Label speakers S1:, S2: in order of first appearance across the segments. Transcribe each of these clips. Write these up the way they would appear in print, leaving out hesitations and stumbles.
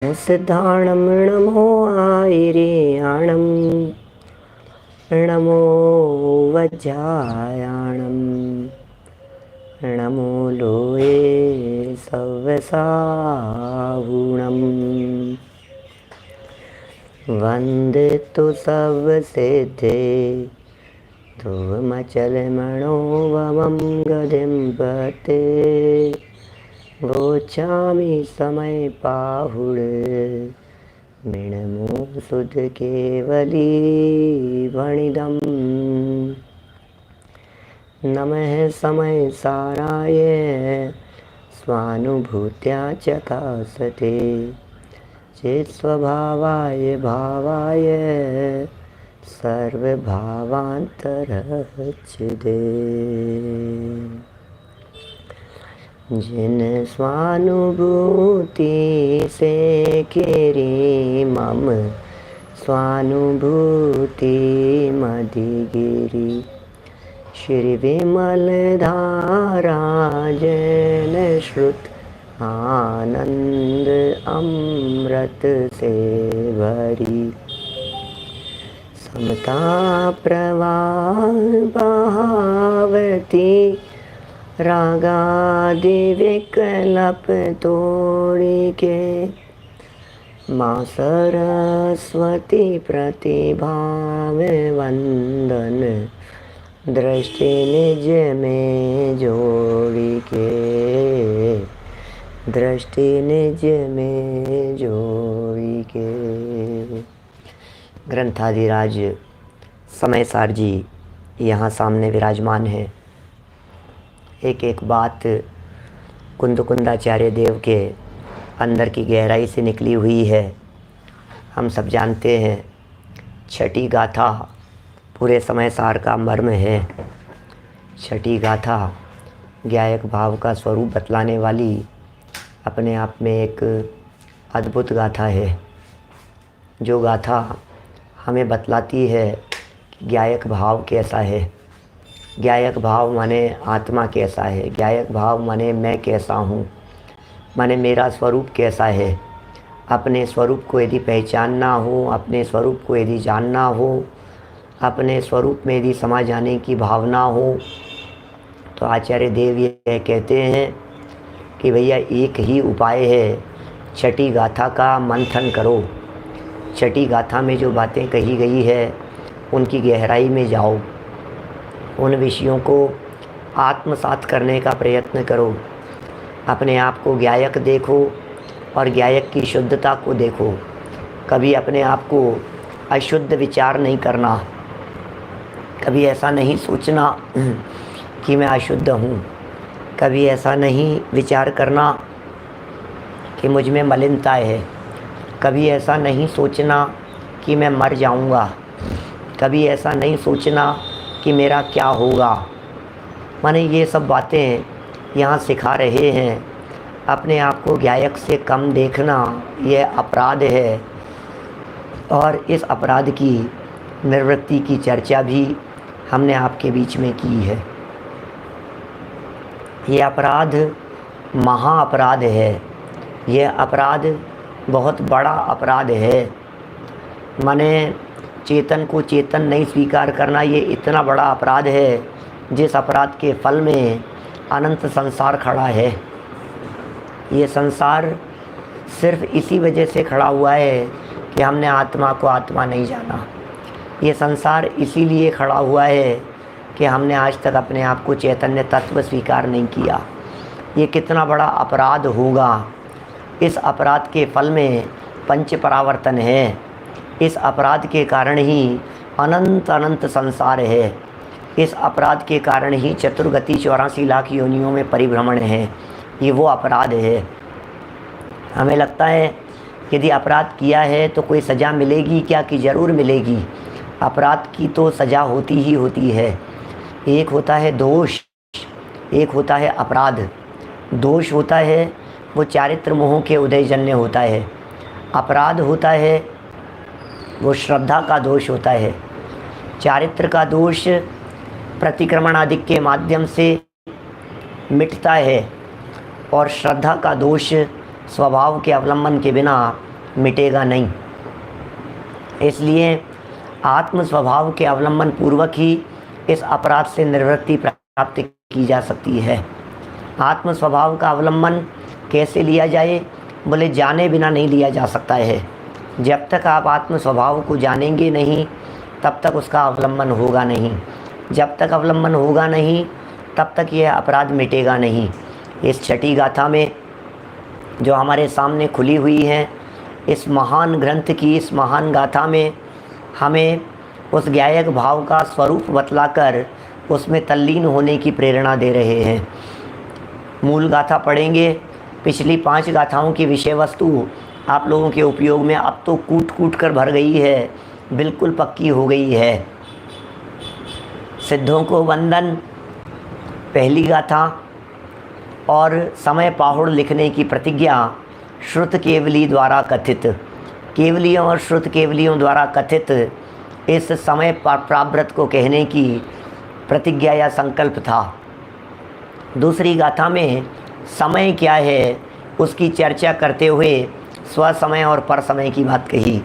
S1: सिद्धाणं नमो आयिरेयाणं नमो वज्रायाणं नमो लोये सव्यसाहुणं वन्दे तु सर्वसिद्धे ध्रुवमचलमणोवमं गतिं पते गोचामि समय पाहुड मृणमो सुध केवली वणिदं नमः समय साराय स्वानुभूत्या चकासते चेत् स्वभावाय भावाय सर्वभावान्तरच्चिदे जिन स्वानुभूति से केरी मम स्वानुभूति मदिगिरी श्री विमल धारा जन श्रुत आनंद अमृत से भरी समता प्रवाह बहावती रागादि विकल्प तोड़ी के माँ सरस्वती प्रतिभाव वंदन दृष्टि निज में जोड़ी के दृष्टि निज में जोड़ी के। ग्रंथाधिराज समय सार जी यहाँ सामने विराजमान है। एक एक बात कुंदकुंदाचार्य देव के अंदर की गहराई से निकली हुई है। हम सब जानते हैं छठी गाथा पूरे समय सार का मर्म है। छठी गाथा गायक भाव का स्वरूप बतलाने वाली अपने आप में एक अद्भुत गाथा है, जो गाथा हमें बतलाती है कि गायक भाव कैसा है। गायक भाव माने आत्मा कैसा है, गायक भाव माने मैं कैसा हूँ, माने मेरा स्वरूप कैसा है। अपने स्वरूप को यदि पहचानना हो, अपने स्वरूप को यदि जानना हो, अपने स्वरूप में यदि समा जाने की भावना हो, तो आचार्य देव ये कहते हैं कि भैया एक ही उपाय है, छठी गाथा का मंथन करो। छठी गाथा में जो बातें कही गई है उनकी गहराई में जाओ, उन विषयों को आत्मसात करने का प्रयत्न करो। अपने आप को गायक देखो और गायक की शुद्धता को देखो। कभी अपने आप को अशुद्ध विचार नहीं करना, कभी ऐसा नहीं सोचना कि मैं अशुद्ध हूँ, कभी ऐसा नहीं विचार करना कि मुझ में मलिनता है, कभी ऐसा नहीं सोचना कि मैं मर जाऊँगा, कभी ऐसा नहीं सोचना कि मेरा क्या होगा। माने ये सब बातें यहाँ सिखा रहे हैं। अपने आप को गायक से कम देखना ये अपराध है, और इस अपराध की निवृत्ति की चर्चा भी हमने आपके बीच में की है। ये अपराध महा अपराध है, ये अपराध बहुत बड़ा अपराध है। माने चेतन को चेतन नहीं स्वीकार करना ये इतना बड़ा अपराध है, जिस अपराध के फल में अनंत संसार खड़ा है। ये संसार सिर्फ इसी वजह से खड़ा हुआ है कि हमने आत्मा को आत्मा नहीं जाना। ये संसार इसीलिए खड़ा हुआ है कि हमने आज तक अपने आप को चैतन्य तत्व स्वीकार नहीं किया। ये कितना बड़ा अपराध होगा। इस अपराध के फल में पंच परावर्तन है। इस अपराध के कारण ही अनंत अनंत संसार है। इस अपराध के कारण ही चतुर्गति 84 लाख योनियों में परिभ्रमण है। ये वो अपराध है। हमें लगता है यदि अपराध किया है तो कोई सज़ा मिलेगी क्या, कि ज़रूर मिलेगी। अपराध की तो सज़ा होती ही होती है। एक होता है दोष, एक होता है अपराध। दोष होता है वो चारित्र मोह के उदयजन्य होता है। अपराध होता है वो श्रद्धा का दोष होता है। चारित्र का दोष प्रतिक्रमण आदि के माध्यम से मिटता है और श्रद्धा का दोष स्वभाव के अवलंबन के बिना मिटेगा नहीं। इसलिए आत्म स्वभाव के अवलंबन पूर्वक ही इस अपराध से निवृत्ति प्राप्त की जा सकती है। आत्म स्वभाव का अवलंबन कैसे लिया जाए? बोले जाने बिना नहीं लिया जा सकता है। जब तक आप आत्म स्वभाव को जानेंगे नहीं तब तक उसका अवलंबन होगा नहीं। जब तक अवलंबन होगा नहीं तब तक यह अपराध मिटेगा नहीं। इस छठी गाथा में जो हमारे सामने खुली हुई है, इस महान ग्रंथ की इस महान गाथा में हमें उस ज्ञायक भाव का स्वरूप बतलाकर उसमें तल्लीन होने की प्रेरणा दे रहे हैं। मूल गाथा पढ़ेंगे। पिछली 5 गाथाओं की विषय वस्तु आप लोगों के उपयोग में अब तो कूट कूट कर भर गई है, बिल्कुल पक्की हो गई है। सिद्धों को वंदन पहली गाथा और समय पाहुड़ लिखने की प्रतिज्ञा श्रुत केवली द्वारा कथित, केवलियों और श्रुत केवलियों द्वारा कथित इस समय प्राव्रत को कहने की प्रतिज्ञा या संकल्प था। दूसरी गाथा में समय क्या है उसकी चर्चा करते हुए स्व समय और पर समय की बात कही।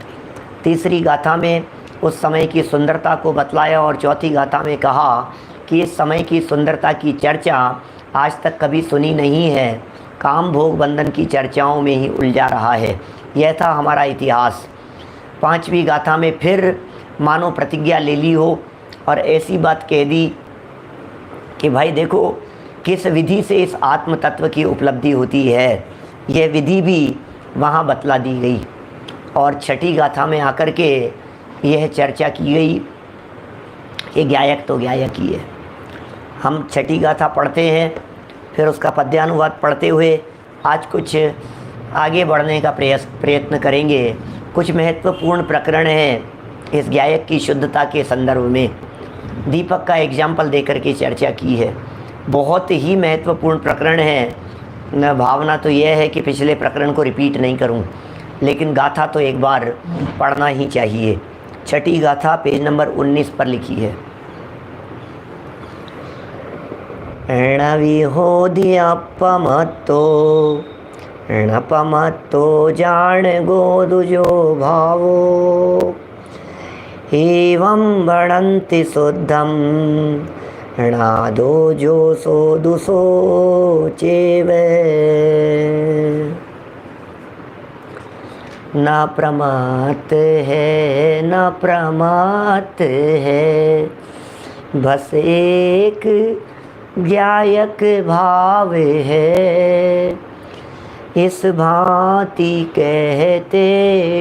S1: तीसरी गाथा में उस समय की सुंदरता को बतलाया और चौथी गाथा में कहा कि इस समय की सुंदरता की चर्चा आज तक कभी सुनी नहीं है, काम भोग बंधन की चर्चाओं में ही उलझा रहा है। यह था हमारा इतिहास। 5वीं गाथा में फिर मानो प्रतिज्ञा ले ली हो और ऐसी बात कह दी कि भाई देखो किस विधि से इस आत्म तत्व की उपलब्धि होती है, यह विधि भी वहाँ बतला दी गई। और छठी गाथा में आकर के यह चर्चा की गई कि ज्ञायक तो ज्ञायक ही है। हम छठी गाथा पढ़ते हैं, फिर उसका पद्यानुवाद पढ़ते हुए आज कुछ आगे बढ़ने का प्रयत्न करेंगे। कुछ महत्वपूर्ण प्रकरण हैं इस ज्ञायक की शुद्धता के संदर्भ में। दीपक का एग्जाम्पल देकर के चर्चा की है। बहुत ही महत्वपूर्ण प्रकरण है। भावना तो यह है कि पिछले प्रकरण को रिपीट नहीं करूं, लेकिन गाथा तो एक बार पढ़ना ही चाहिए। छठी गाथा पेज नंबर 19 पर लिखी है। णपमत्तो जान गोदुजो भावो एवं बढ़ंति शुद्धम णादो जो सो दुसो चेवे न प्रमात है न प्रमात है, बस एक ज्ञायक भाव है। इस भांति कहते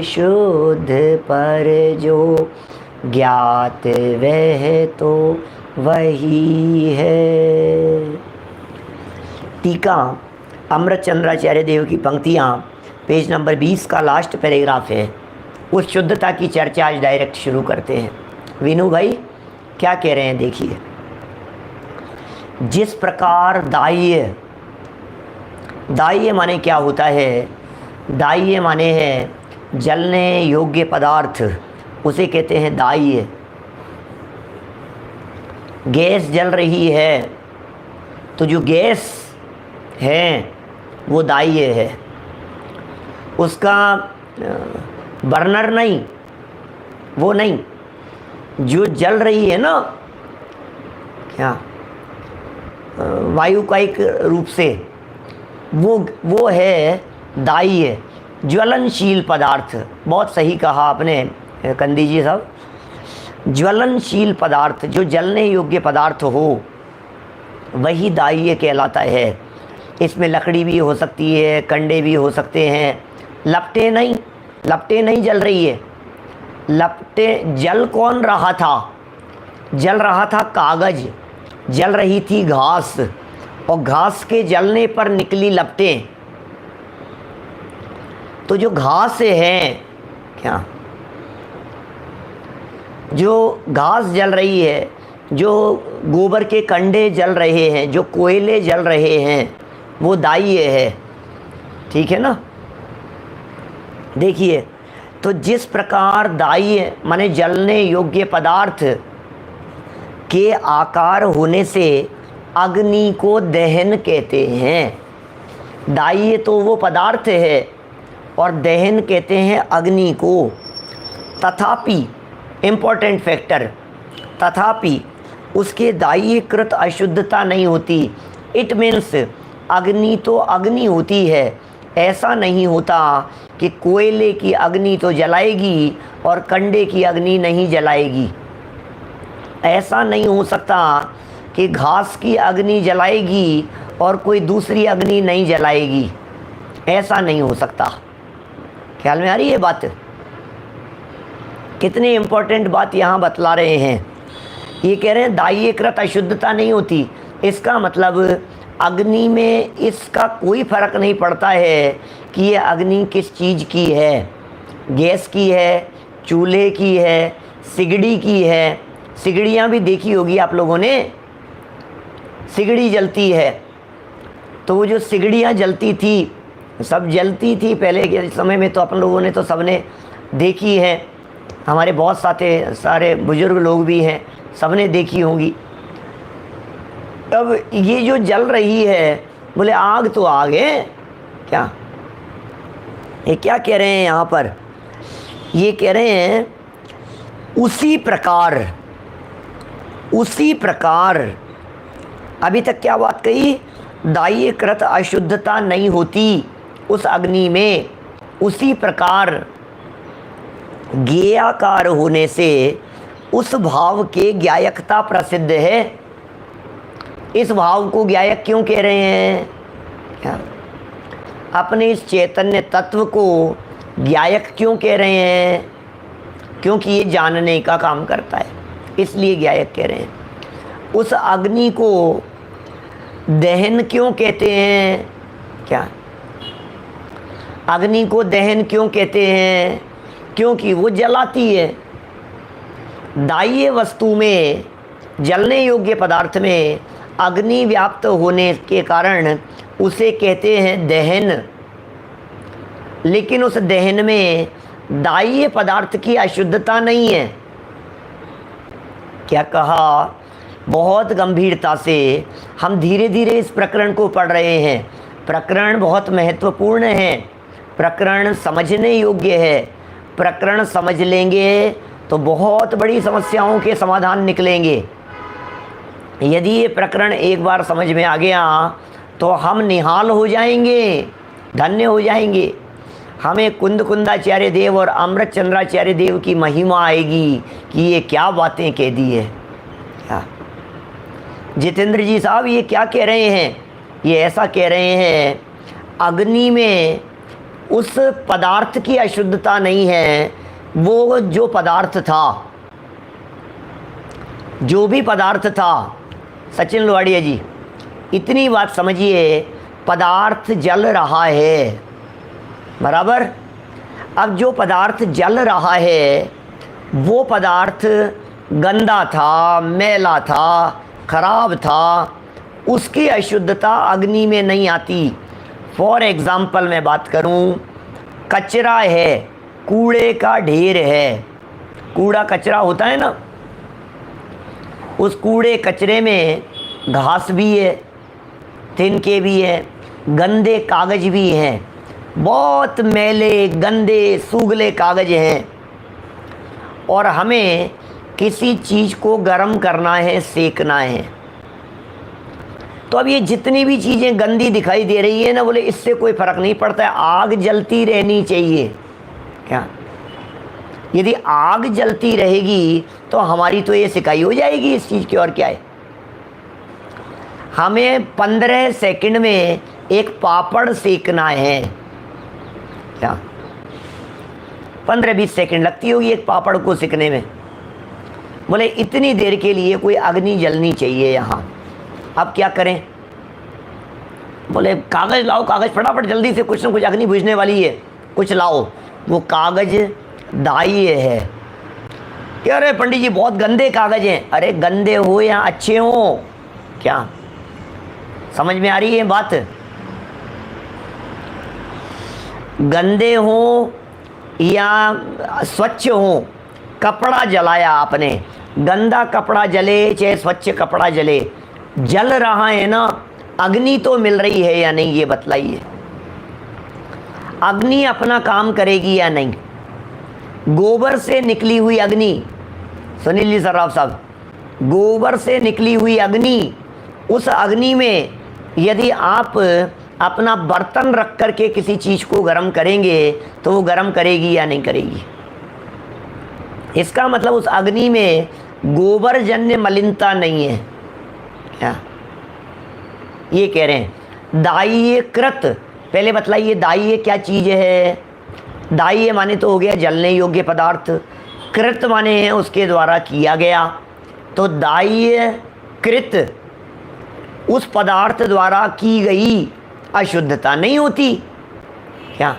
S1: शुद्ध पर जो ज्ञात वह तो वही है। टीका अमृतचंद्राचार्य देव की पंक्तियाँ पेज नंबर 20 का लास्ट पैराग्राफ है। उस शुद्धता की चर्चा आज डायरेक्ट शुरू करते हैं। विनू भाई क्या कह रहे हैं देखिए। जिस प्रकार दाह्य माने क्या होता है? दाह्य माने है जलने योग्य पदार्थ, उसे कहते हैं दाह्य। गैस जल रही है तो जो गैस है वो दाह्य है, उसका बर्नर नहीं, वो नहीं। जो जल रही है ना क्या वायुकायिक रूप से, वो है दाह्य ज्वलनशील पदार्थ। बहुत सही कहा आपने कंदी जी साहब। ज्वलनशील पदार्थ, जो जलने योग्य पदार्थ हो वही दाह्य कहलाता है। इसमें लकड़ी भी हो सकती है, कंडे भी हो सकते हैं। लपटें नहीं जल रही है। लपटें जल कौन रहा था? जल रहा था कागज, जल रही थी घास, और घास के जलने पर निकली लपटें। तो जो घास है क्या, जो घास जल रही है, जो गोबर के कंडे जल रहे हैं, जो कोयले जल रहे हैं, वो दाह्य है। ठीक है ना? देखिए, तो जिस प्रकार दाह्य माने जलने योग्य पदार्थ के आकार होने से अग्नि को दहन कहते हैं। दाह्य तो वो पदार्थ है और दहन कहते हैं अग्नि को। तथापि, इम्पोर्टेंट फैक्टर, तथापि उसके दाह्यकृत अशुद्धता नहीं होती। इट मीन्स अग्नि तो अग्नि होती है, ऐसा नहीं होता कि कोयले की अग्नि तो जलाएगी और कंडे की अग्नि नहीं जलाएगी। ऐसा नहीं हो सकता कि घास की अग्नि जलाएगी और कोई दूसरी अग्नि नहीं जलाएगी, ऐसा नहीं हो सकता। ख्याल में आ रही है बात? कितनी इम्पोर्टेंट बात यहाँ बतला रहे हैं। ये कह रहे हैं दाह्यकृत अशुद्धता नहीं होती, इसका मतलब अग्नि में इसका कोई फर्क नहीं पड़ता है कि ये अग्नि किस चीज़ की है, गैस की है, चूल्हे की है, सिगड़ी की है। सिगड़ियाँ भी देखी होगी आप लोगों ने, सिगड़ी जलती है। तो वो जो सिगड़ियाँ जलती थी, सब जलती थी पहले के समय में, तो अपन लोगों ने तो सबने देखी है, हमारे बहुत सारे बुजुर्ग लोग भी हैं, सबने देखी होंगी। अब ये जो जल रही है, बोले आग तो आग है क्या? ये क्या कह रहे हैं यहाँ पर? ये कह रहे हैं उसी प्रकार अभी तक क्या बात कही? दाह्यकृत अशुद्धता नहीं होती उस अग्नि में। उसी प्रकार ज्ञेयाकार होने से उस भाव के ज्ञायकता प्रसिद्ध है। इस भाव को ज्ञायक क्यों कह रहे हैं? क्या अपने इस चैतन्य तत्व को ज्ञायक क्यों कह रहे हैं? क्योंकि ये जानने का काम करता है, इसलिए ज्ञायक कह रहे हैं। उस अग्नि को दहन क्यों कहते हैं? क्या अग्नि को दहन क्यों कहते हैं? क्योंकि वो जलाती है। दाह्य वस्तु में, जलने योग्य पदार्थ में अग्नि व्याप्त होने के कारण उसे कहते हैं दहन। लेकिन उस दहन में दाह्य पदार्थ की अशुद्धता नहीं है। क्या कहा? बहुत गंभीरता से हम धीरे धीरे इस प्रकरण को पढ़ रहे हैं। प्रकरण बहुत महत्वपूर्ण है, प्रकरण समझने योग्य है। प्रकरण समझ लेंगे तो बहुत बड़ी समस्याओं के समाधान निकलेंगे। यदि ये प्रकरण एक बार समझ में आ गया तो हम निहाल हो जाएंगे, धन्य हो जाएंगे। हमें कुंदाचार्य देव और अमृत चंद्राचार्य देव की महिमा आएगी कि ये क्या बातें कह दी है। क्या जितेंद्र जी साहब ये क्या कह रहे हैं? ये ऐसा कह रहे हैं अग्नि में उस पदार्थ की अशुद्धता नहीं है। वो जो पदार्थ था, जो भी पदार्थ था, सचिन लोहाड़िया जी इतनी बात समझिए, पदार्थ जल रहा है, बराबर। अब जो पदार्थ जल रहा है वो पदार्थ गंदा था, मैला था, खराब था, उसकी अशुद्धता अग्नि में नहीं आती। फॉर एग्ज़ाम्पल मैं बात करूं, कचरा है, कूड़े का ढेर है, कूड़ा कचरा होता है ना, उस कूड़े कचरे में घास भी है, तिनके भी हैं, गंदे कागज भी हैं, बहुत मैले गंदे सूगले कागज हैं, और हमें किसी चीज़ को गर्म करना है, सेकना है। तो अब ये जितनी भी चीज़ें गंदी दिखाई दे रही है ना, बोले इससे कोई फ़र्क नहीं पड़ता है, आग जलती रहनी चाहिए। क्या यदि आग जलती रहेगी तो हमारी तो ये सिकाई हो जाएगी इस चीज़ की, और क्या है। हमें 15 सेकंड में एक पापड़ सेकना है, क्या 15-20 सेकंड लगती होगी एक पापड़ को सेकने में। बोले इतनी देर के लिए कोई अग्नि जलनी चाहिए यहाँ। अब क्या करें? बोले कागज़ लाओ, कागज़ फटाफट जल्दी से, कुछ ना कुछ अग्नि बुझने वाली है, कुछ लाओ। वो कागज़ दाह्य है। क्या अरे पंडित जी बहुत गंदे कागज़ हैं। अरे गंदे हो या अच्छे हो, क्या समझ में आ रही है बात? गंदे हो या स्वच्छ हो, कपड़ा जलाया आपने, गंदा कपड़ा जले चाहे स्वच्छ कपड़ा जले, जल रहा है ना, अग्नि तो मिल रही है या नहीं, ये बतलाइए। अग्नि अपना काम करेगी या नहीं। गोबर से निकली हुई अग्नि, सुनील जी सर्राफ साहब, गोबर से निकली हुई अग्नि, उस अग्नि में यदि आप अपना बर्तन रख करके किसी चीज़ को गर्म करेंगे तो वो गर्म करेगी या नहीं करेगी। इसका मतलब उस अग्नि में गोबर जन्य मलिनता नहीं है। क्या ये कह रहे हैं। दाह्य कृत, पहले बतलाइए दाह्य क्या चीज़ है। दाह्य माने तो हो गया जलने योग्य पदार्थ, कृत माने हैं उसके द्वारा किया गया। तो दाह्य कृत उस पदार्थ द्वारा की गई अशुद्धता नहीं होती। क्या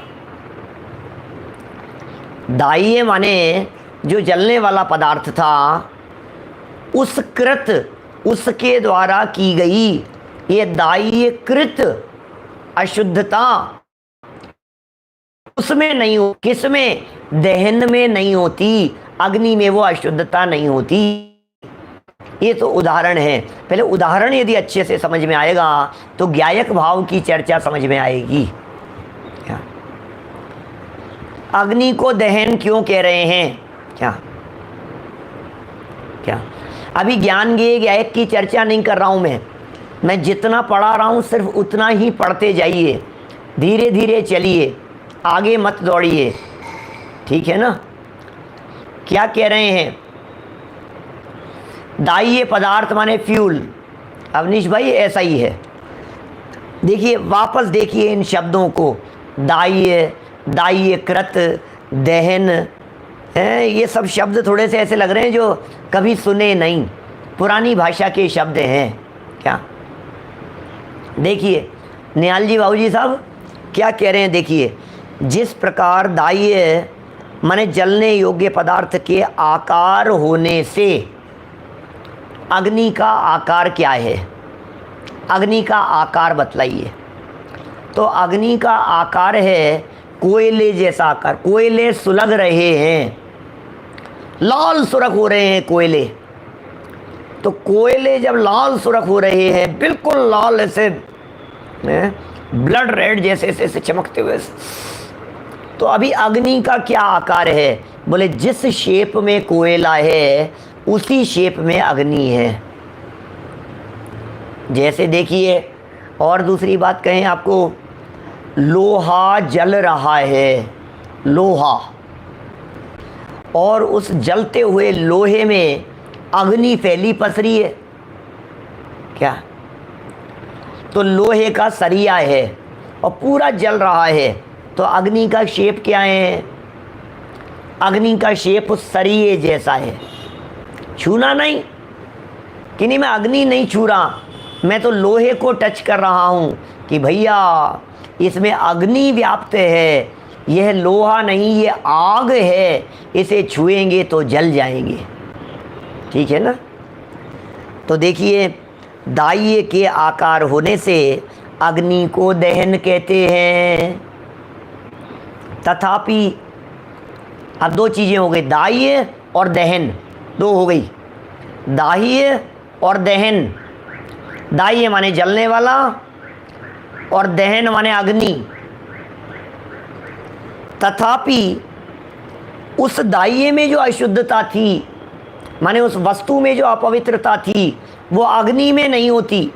S1: दाह्य माने जो जलने वाला पदार्थ था, उस कृत उसके द्वारा की गई ये दाह्य कृत अशुद्धता उसमें नहीं हो। किसमें? दहन में नहीं होती, अग्नि में वो अशुद्धता नहीं होती। ये तो उदाहरण है। पहले उदाहरण यदि अच्छे से समझ में आएगा तो ज्ञायक भाव की चर्चा समझ में आएगी। क्या अग्नि को दहन क्यों कह रहे हैं? क्या अभी ज्ञान ज्ञायक की चर्चा नहीं कर रहा हूं मैं जितना पढ़ा रहा हूं सिर्फ उतना ही पढ़ते जाइए, धीरे धीरे चलिए, आगे मत दौड़िए, ठीक है ना। क्या कह रहे हैं? दाह्य पदार्थ माने फ्यूल। अवनीश भाई ऐसा ही है। देखिए वापस देखिए इन शब्दों को, दाह्य, दाह्य कृत, दहन हैं, ये सब शब्द थोड़े से ऐसे लग रहे हैं जो कभी सुने नहीं, पुरानी भाषा के शब्द हैं। क्या देखिए निहाल जी बाबू जी साहब क्या कह रहे हैं। देखिए जिस प्रकार दाह्य माने जलने योग्य पदार्थ के आकार होने से, अग्नि का आकार क्या है? अग्नि का आकार बतलाइए। तो अग्नि का आकार है कोयले जैसा आकार। कोयले सुलग रहे हैं, लाल सुरख हो रहे हैं कोयले। तो कोयले जब लाल सुरख हो रहे हैं, बिल्कुल लाल, ऐसे ब्लड रेड जैसे ऐसे चमकते हुए, तो अभी अग्नि का क्या आकार है? बोले जिस शेप में कोयला है उसी शेप में अग्नि है। जैसे देखिए और दूसरी बात कहें आपको, लोहा जल रहा है, लोहा, और उस जलते हुए लोहे में अग्नि फैली पसरी है। क्या? तो लोहे का सरिया है और पूरा जल रहा है, तो अग्नि का शेप क्या है? अग्नि का शेप उस सरिये जैसा है। छूना नहीं कि नहीं, मैं अग्नि नहीं छू रहा, मैं तो लोहे को टच कर रहा हूँ कि भैया इसमें अग्नि व्याप्त है, यह लोहा नहीं ये आग है, इसे छुएंगे तो जल जाएंगे। ठीक है ना। तो देखिए दाह्य के आकार होने से अग्नि को दहन कहते हैं। तथापि अब दो चीज़ें हो गई, दाह्य और दहन, दो हो गई, दाह्य और दहन। दाह्य माने जलने वाला और दहन माने अग्नि। तथापि उस दाह्य में जो अशुद्धता थी, माने उस वस्तु में जो अपवित्रता थी, वो अग्नि में नहीं होती,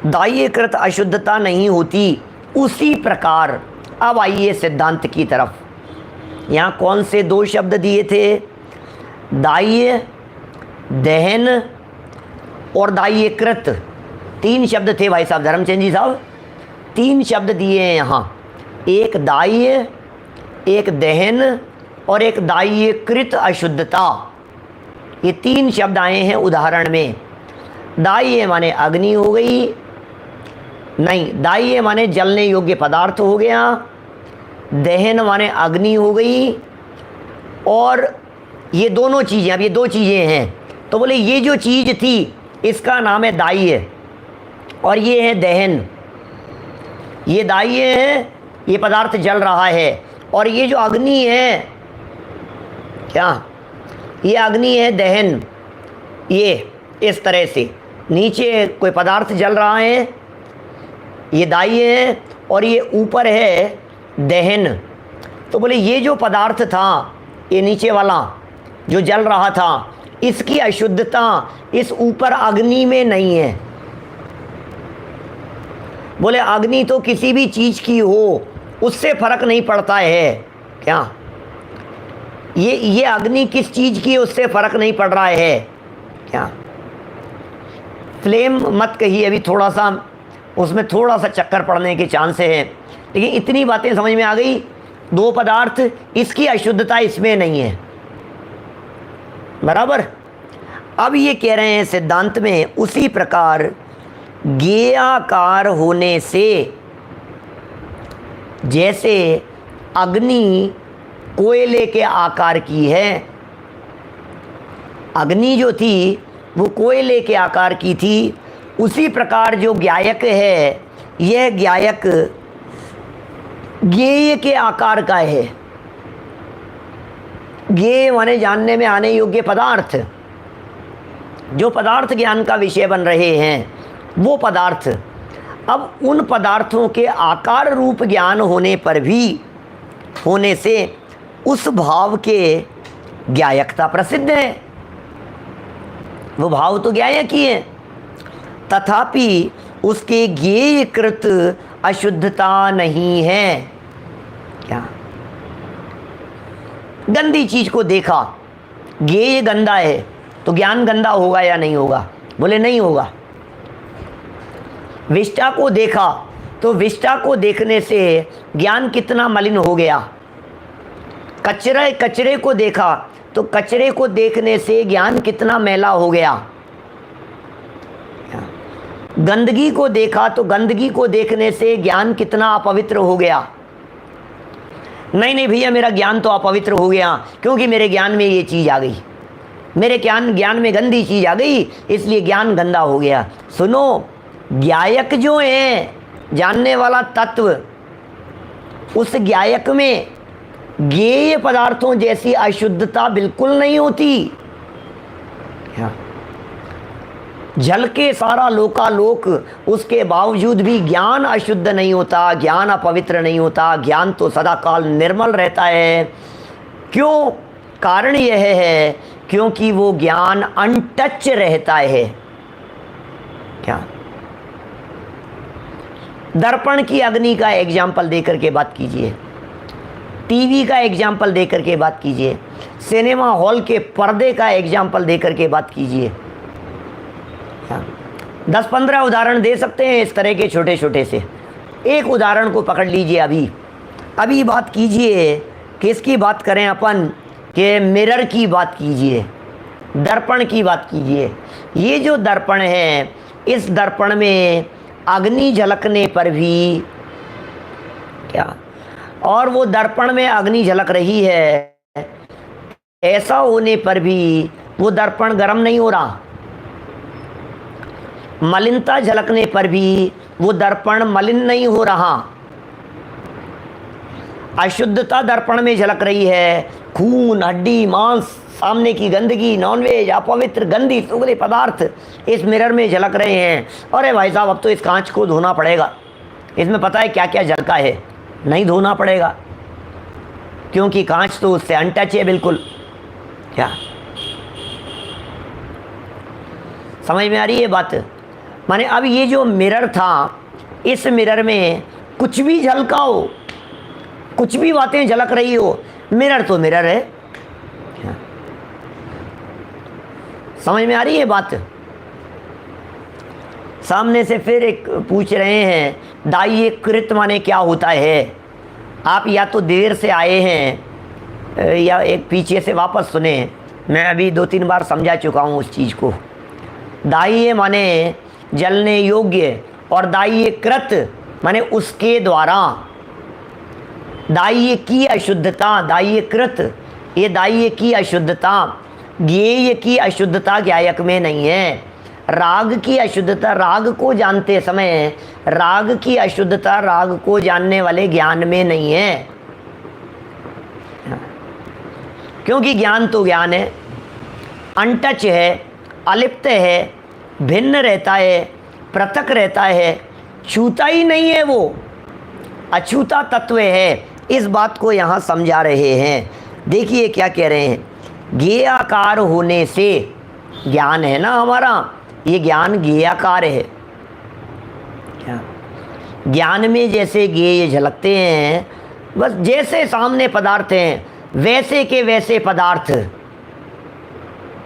S1: दाह्यकृत अशुद्धता नहीं होती। उसी प्रकार अब आइए सिद्धांत की तरफ। यहाँ कौन से दो शब्द दिए थे? दाह्य, दहन और दाह्यकृत, तीन शब्द थे भाई साहब, धर्मचंद जी साहब, तीन शब्द दिए हैं यहाँ। एक दाह्य, एक दहन और एक दाह्यकृत अशुद्धता, ये तीन शब्द आए हैं उदाहरण में। दाह्य माने अग्नि हो गई, नहीं, दाह्य माने जलने योग्य पदार्थ हो गया, दहन माने अग्नि हो गई, और ये दोनों चीज़ें, अब ये दो चीज़ें हैं, तो बोले ये जो चीज़ थी इसका नाम है दाह्य और ये है दहन। ये दाह्य है, ये पदार्थ जल रहा है, और ये जो अग्नि है, क्या ये अग्नि है दहन। ये इस तरह से नीचे कोई पदार्थ जल रहा है, ये दाह्य है, और ये ऊपर है दहन। तो बोले ये जो पदार्थ था, ये नीचे वाला जो जल रहा था, इसकी अशुद्धता इस ऊपर अग्नि में नहीं है। बोले अग्नि तो किसी भी चीज की हो उससे फर्क नहीं पड़ता है क्या? ये अग्नि किस चीज की है उससे फर्क नहीं पड़ रहा है क्या? फ्लेम मत कहिए, अभी थोड़ा सा उसमें थोड़ा सा चक्कर पड़ने के चांस हैं, लेकिन इतनी बातें समझ में आ गई। दो पदार्थ, इसकी अशुद्धता इसमें नहीं है, बराबर। अब ये कह रहे हैं सिद्धांत में उसी प्रकार ज्ञेयाकार होने से, जैसे अग्नि कोयले के आकार की है, अग्नि जो थी वो कोयले के आकार की थी, उसी प्रकार जो ज्ञायक है, यह ज्ञायक ज्ञेय के आकार का है। ज्ञेय माने जानने में आने योग्य पदार्थ, जो पदार्थ ज्ञान का विषय बन रहे हैं वो पदार्थ। अब उन पदार्थों के आकार रूप ज्ञान होने पर भी, होने से उस भाव के ज्ञायकता प्रसिद्ध है, वो भाव तो ज्ञायक ही है, तथापि उसके ज्ञेयकृत अशुद्धता नहीं है। क्या? गंदी चीज को देखा, ज्ञेय गंदा है, तो ज्ञान गंदा होगा या नहीं होगा? बोले नहीं होगा। विष्टा को देखा, तो विष्टा को देखने से ज्ञान कितना मलिन हो गया। कचरे को देखा, तो कचरे को देखने से ज्ञान कितना मैला हो गया। गंदगी को देखा, तो गंदगी को देखने से ज्ञान कितना अपवित्र हो गया। नहीं भैया, मेरा ज्ञान तो अपवित्र हो गया क्योंकि मेरे ज्ञान में ये चीज़ आ गई, मेरे ज्ञान में गंदी चीज़ आ गई, इसलिए ज्ञान गंदा हो गया। सुनो, ज्ञायक जो है, जानने वाला तत्व, उस ज्ञायक में ज्ञेय पदार्थों जैसी अशुद्धता बिल्कुल नहीं होती। क्या? जल के सारा लोकालोक, उसके बावजूद भी ज्ञान अशुद्ध नहीं होता, ज्ञान अपवित्र नहीं होता, ज्ञान तो सदा काल निर्मल रहता है। क्यों? कारण यह है क्योंकि वो ज्ञान अनटच रहता है। क्या? दर्पण की अग्नि का एग्जाम्पल देकर के बात कीजिए, टीवी का एग्जाम्पल देकर के बात कीजिए, सिनेमा हॉल के पर्दे का एग्जाम्पल देकर के बात कीजिए। 10-15 उदाहरण दे सकते हैं इस तरह के छोटे छोटे से। एक उदाहरण को पकड़ लीजिए, अभी बात कीजिए, किसकी बात करें अपन, कि मिरर की बात कीजिए, दर्पण की बात कीजिए। ये जो दर्पण है, इस दर्पण में अग्नि झलकने पर भी, क्या, और वो दर्पण में अग्नि झलक रही है, ऐसा होने पर भी वो दर्पण गर्म नहीं हो रहा। मलिनता झलकने पर भी वो दर्पण मलिन नहीं हो रहा। अशुद्धता दर्पण में झलक रही है, खून, हड्डी, मांस, सामने की गंदगी, नॉनवेज, अपवित्र, गंदी सुगले पदार्थ इस मिरर में झलक रहे हैं। अरे भाई साहब, अब तो इस कांच को धोना पड़ेगा, इसमें पता है क्या क्या झलका है। नहीं धोना पड़ेगा क्योंकि कांच तो उससे अनटच है बिल्कुल। क्या समझ में आ रही है बात? माने अब ये जो मिरर था, इस मिरर में कुछ भी झलका हो, कुछ भी बातें झलक रही हो, मिरर तो मिरर है। समझ में आ रही है बात? सामने से फिर एक पूछ रहे हैं, दाह्य कृत माने क्या होता है? आप या तो देर से आए हैं या एक पीछे से वापस सुने। मैं अभी 2-3 बार समझा चुका हूँ उस चीज़ को। दाह्य माने जलने योग्य, और दाह्य कृत माने उसके द्वारा। दाह्य की अशुद्धता, दाह्य कृत, ये दाह्य की अशुद्धता, ज्ञेय की अशुद्धता ज्ञायक में नहीं है। राग की अशुद्धता, राग को जानते समय राग की अशुद्धता राग को जानने वाले ज्ञान में नहीं है, क्योंकि ज्ञान तो ज्ञान है, अनटच है, अलिप्त है, भिन्न रहता है, पृथक रहता है, छूता ही नहीं है वो। अछूता तत्व है, इस बात को यहाँ समझा रहे हैं। देखिए क्या कह रहे हैं, ज्ञेयाकार होने से, ज्ञान है ना हमारा, ये ज्ञान ज्ञेयाकार है। क्या ज्ञान में जैसे ज्ञेय झलकते हैं, बस जैसे सामने पदार्थ हैं वैसे के वैसे पदार्थ।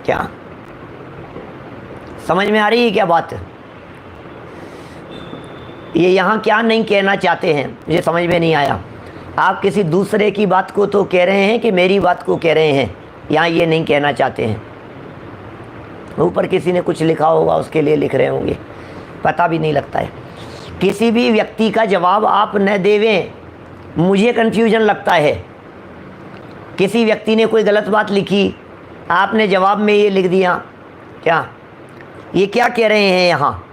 S1: क्या समझ में आ रही है क्या बात? ये यहाँ क्या नहीं कहना चाहते हैं मुझे समझ में नहीं आया। आप किसी दूसरे की बात को तो कह रहे हैं कि मेरी बात को कह रहे हैं, यहाँ ये नहीं कहना चाहते हैं। ऊपर किसी ने कुछ लिखा होगा, उसके लिए लिख रहे होंगे, पता भी नहीं लगता है। किसी भी व्यक्ति का जवाब आप न देवें, मुझे कन्फ्यूजन लगता है। किसी व्यक्ति ने कोई गलत बात लिखी, आपने जवाब में ये लिख दिया, क्या ये क्या कह रहे हैं यहाँ?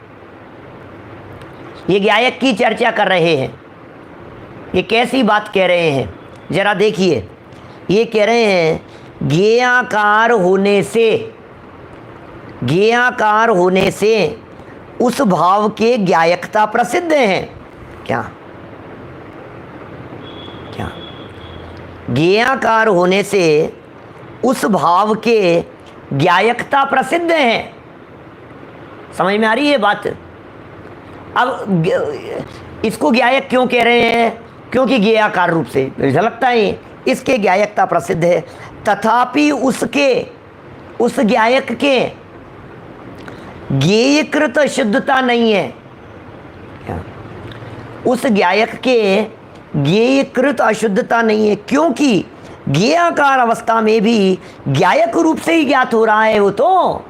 S1: ये गायक की चर्चा कर रहे हैं, ये कैसी बात कह रहे हैं जरा देखिए। ये कह रहे हैं ज्ञेयाकार होने से, ज्ञेयाकार होने से उस भाव के ज्ञायकता प्रसिद्ध है। क्या क्या ज्ञेयाकार होने से उस भाव के ज्ञायकता प्रसिद्ध है। समझ में आ रही है बात? अब इसको ज्ञायक क्यों कह रहे हैं? क्योंकि ज्ञेयाकार रूप से झलकता है, इसके ज्ञायकता प्रसिद्ध है। तथापि उसके, उस ज्ञायक के ज्ञेयकृत शुद्धता नहीं है। उस ज्ञायक के ज्ञेयकृत अशुद्धता नहीं है, क्योंकि ज्ञेयाकार अवस्था में भी ज्ञायक रूप से ही ज्ञात हो रहा है। वो तो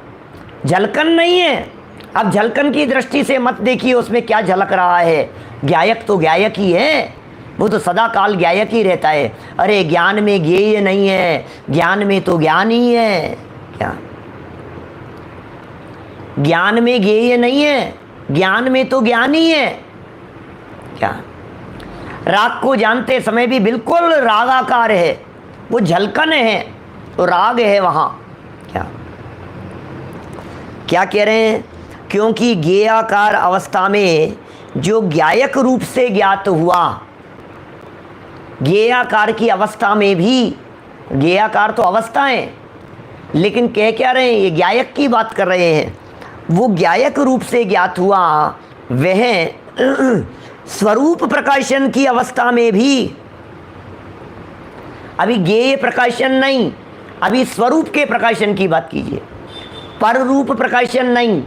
S1: झलकन नहीं है। अब झलकन की दृष्टि से मत देखिए उसमें क्या झलक रहा है, ज्ञायक तो ज्ञायक ही है, वो तो सदा काल ज्ञायक ही रहता है। अरे ज्ञान में ज्ञेय नहीं है, ज्ञान में तो ज्ञान ही है। क्या ज्ञान में ज्ञेय नहीं है, ज्ञान में तो ज्ञान ही है। क्या राग को जानते समय भी बिल्कुल रागाकार है, वो झलकन है, तो राग है वहाँ। क्या क्या कह रहे हैं? क्योंकि ज्ञेयाकार अवस्था में जो ज्ञायक रूप से ज्ञात हुआ, ज्ञेयाकार की अवस्था में भी, ज्ञेयाकार तो अवस्था है, लेकिन कह क्या रहे हैं, ये ज्ञायक की बात कर रहे हैं। वो ज्ञायक रूप से ज्ञात हुआ, वह स्वरूप प्रकाशन की अवस्था में भी, अभी ज्ञेय प्रकाशन नहीं, अभी स्वरूप के प्रकाशन की बात कीजिए, पर रूप प्रकाशन नहीं।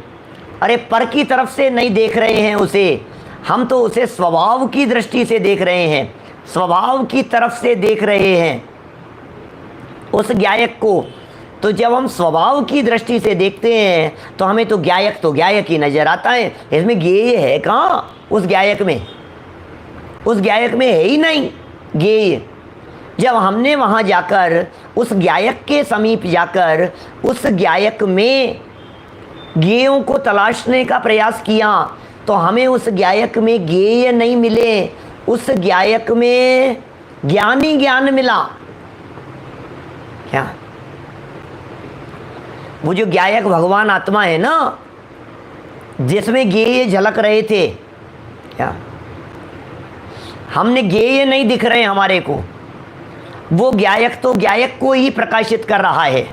S1: अरे पर की तरफ से नहीं देख रहे हैं उसे, हम तो उसे स्वभाव की दृष्टि से देख रहे हैं, स्वभाव की तरफ से देख रहे हैं उस ज्ञायक को। तो जब हम स्वभाव की दृष्टि से देखते हैं तो हमें तो ज्ञायक ही नजर आता है। इसमें ज्ञेय है कहाँ? उस ज्ञायक में, उस ज्ञायक में है ही नहीं ज्ञेय। जब हमने वहाँ जाकर उस ज्ञायक के समीप जाकर उस ज्ञायक में ज्ञेयों को तलाशने का प्रयास किया तो हमें उस ज्ञायक में ज्ञेय नहीं मिले, उस ज्ञायक में ज्ञान ही ज्ञान मिला। क्या वो जो ज्ञायक भगवान आत्मा है ना, जिसमें ज्ञेय झलक रहे थे, क्या हमने ज्ञेय नहीं दिख रहे हमारे को, वो ज्ञायक तो ज्ञायक को ही प्रकाशित कर रहा है।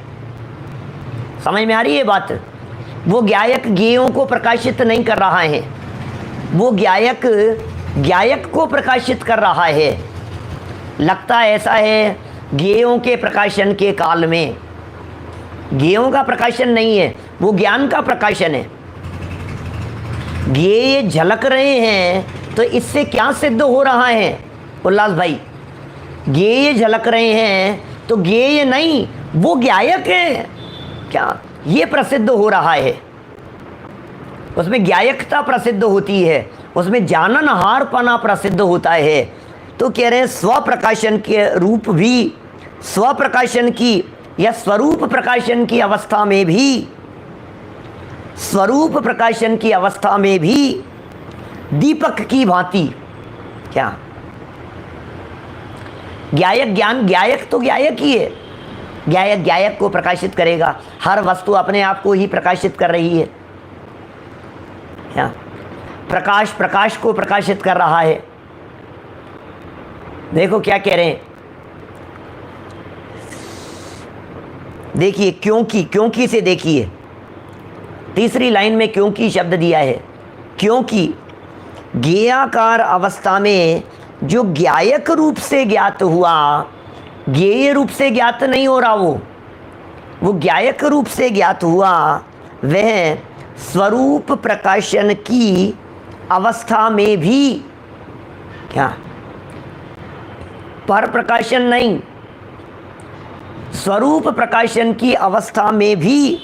S1: समझ में आ रही है बात? वो ज्ञायक ज्ञेयों को प्रकाशित नहीं कर रहा है, वो ज्ञायक ज्ञायक को प्रकाशित कर रहा है। लगता ऐसा है ज्ञेयों के प्रकाशन के काल में, ज्ञेयों का प्रकाशन नहीं है, वो ज्ञान का प्रकाशन है। ज्ञेय झलक रहे हैं तो इससे क्या सिद्ध हो रहा है उल्लास भाई? ज्ञेय झलक रहे हैं तो ज्ञेय नहीं, वो ज्ञायक है। क्या ये प्रसिद्ध हो रहा है, उसमें ज्ञायकता प्रसिद्ध होती है, उसमें जाननहारपना प्रसिद्ध होता है। तो कह रहे हैं स्वप्रकाशन के रूप भी, स्वप्रकाशन की या स्वरूप प्रकाशन की अवस्था में भी, स्वरूप प्रकाशन की अवस्था में भी दीपक की भांति। क्या ज्ञायक ज्ञान, ज्ञायक तो ज्ञायक ही है, ज्ञायक ज्ञायक को प्रकाशित करेगा। हर वस्तु अपने आप को ही प्रकाशित कर रही है। प्रकाश प्रकाश को प्रकाशित कर रहा है। देखो क्या कह रहे हैं, देखिए क्योंकि, क्योंकि से देखिए तीसरी लाइन में क्योंकि शब्द दिया है। क्योंकि ज्ञेयाकार अवस्था में जो ज्ञायक रूप से ज्ञात हुआ, ज्ञेय रूप से ज्ञात नहीं हो रहा, वो ज्ञायक रूप से ज्ञात हुआ, वह स्वरूप प्रकाशन की अवस्था में भी, क्या पर प्रकाशन नहीं, स्वरूप प्रकाशन की अवस्था में भी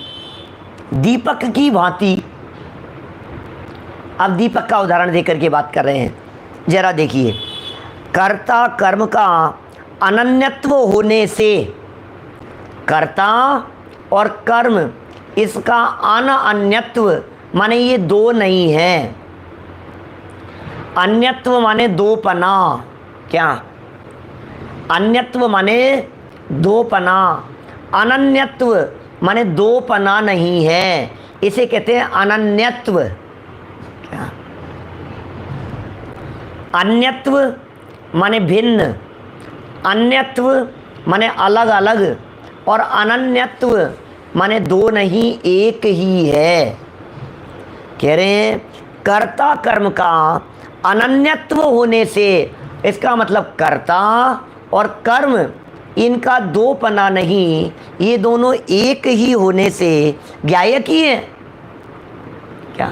S1: दीपक की भांति। अब दीपक का उदाहरण देकर के बात कर रहे हैं, जरा देखिए। कर्ता कर्म का अनन्यत्व होने से, कर्ता और कर्म इसका अनन्यत्व माने ये दो नहीं है। अन्यत्व माने दो पना, क्या अन्यत्व माने दो पना, अनन्यत्व माने दो पना नहीं है, इसे कहते हैं अनन्यत्व। क्या अन्यत्व माने भिन्न, अन्यत्व माने अलग अलग, और अनन्यत्व माने दो नहीं एक ही है। कह रहे हैं कर्ता कर्म का अनन्यत्व होने से, इसका मतलब कर्ता और कर्म इनका दो पना नहीं, ये दोनों एक ही होने से ज्ञायक ही है। क्या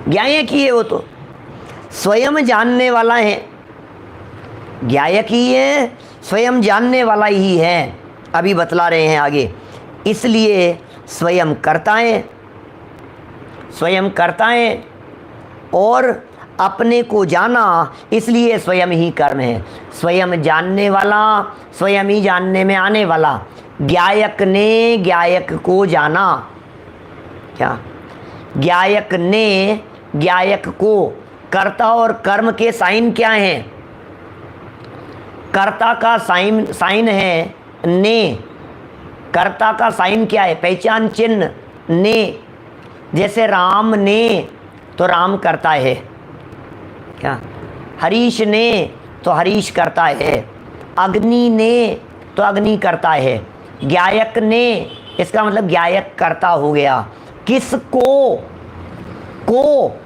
S1: ज्ञायक ही है, वो तो स्वयं जानने वाला है, ज्ञायक ही है, स्वयं जानने वाला ही है। अभी बतला रहे हैं आगे, इसलिए स्वयं करताएं, स्वयं करताएं और अपने को जाना, इसलिए स्वयं ही कर्म है। स्वयं जानने वाला, स्वयं ही जानने में आने वाला। ज्ञायक ने ज्ञायक को जाना, क्या ज्ञायक ने ज्ञायक को, कर्ता और कर्म के साइन क्या हैं? कर्ता का साइन है ने, कर्ता का साइन क्या है? पहचान चिन्ह ने। जैसे राम ने तो राम करता है, क्या हरीश ने तो हरीश करता है, अग्नि ने तो अग्नि करता है, ज्ञायक ने इसका मतलब ज्ञायक करता हो गया। किसको, को,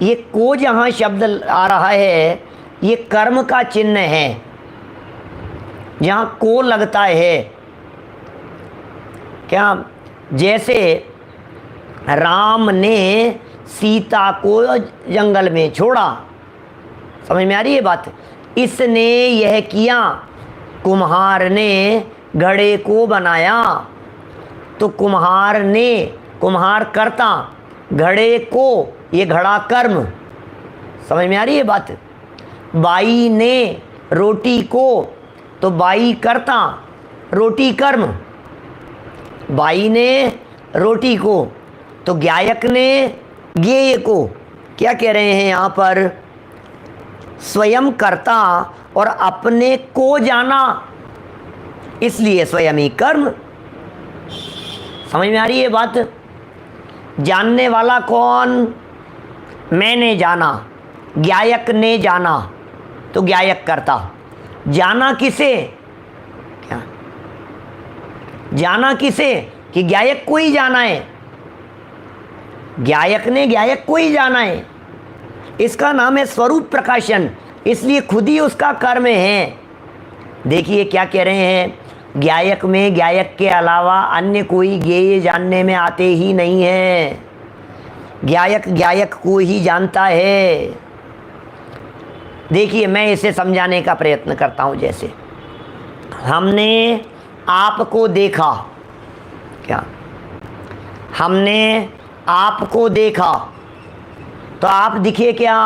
S1: ये को जहाँ शब्द आ रहा है ये कर्म का चिन्ह है, जहाँ को लगता है। क्या जैसे राम ने सीता को जंगल में छोड़ा, समझ में आ रही है बात? इसने यह किया, कुम्हार ने घड़े को बनाया, तो कुम्हार ने, कुम्हार करता, घड़े को, ये घड़ा कर्म। समझ में आ रही है बात? बाई ने रोटी को, तो बाई करता, रोटी कर्म। बाई ने रोटी को, तो ज्ञायक ने ज्ञेय को। क्या कह रहे हैं यहाँ पर? स्वयं करता और अपने को जाना, इसलिए स्वयं ही कर्म। समझ में आ रही है बात? जानने वाला कौन? मैंने जाना, ज्ञायक ने जाना, तो ज्ञायक करता। जाना किसे? क्या जाना किसे? कि ज्ञायक को ही जाना है, ज्ञायक ने ज्ञायक को ही जाना है। इसका नाम है स्वरूप प्रकाशन, इसलिए खुद ही उसका कर्म है। देखिए क्या कह रहे हैं, ज्ञायक में ज्ञायक के अलावा अन्य कोई ज्ञेय जानने में आते ही नहीं है, ज्ञायक ज्ञायक को ही जानता है। देखिए मैं इसे समझाने का प्रयत्न करता हूँ। जैसे हमने आपको देखा, क्या हमने आपको देखा, तो आप दिखे क्या?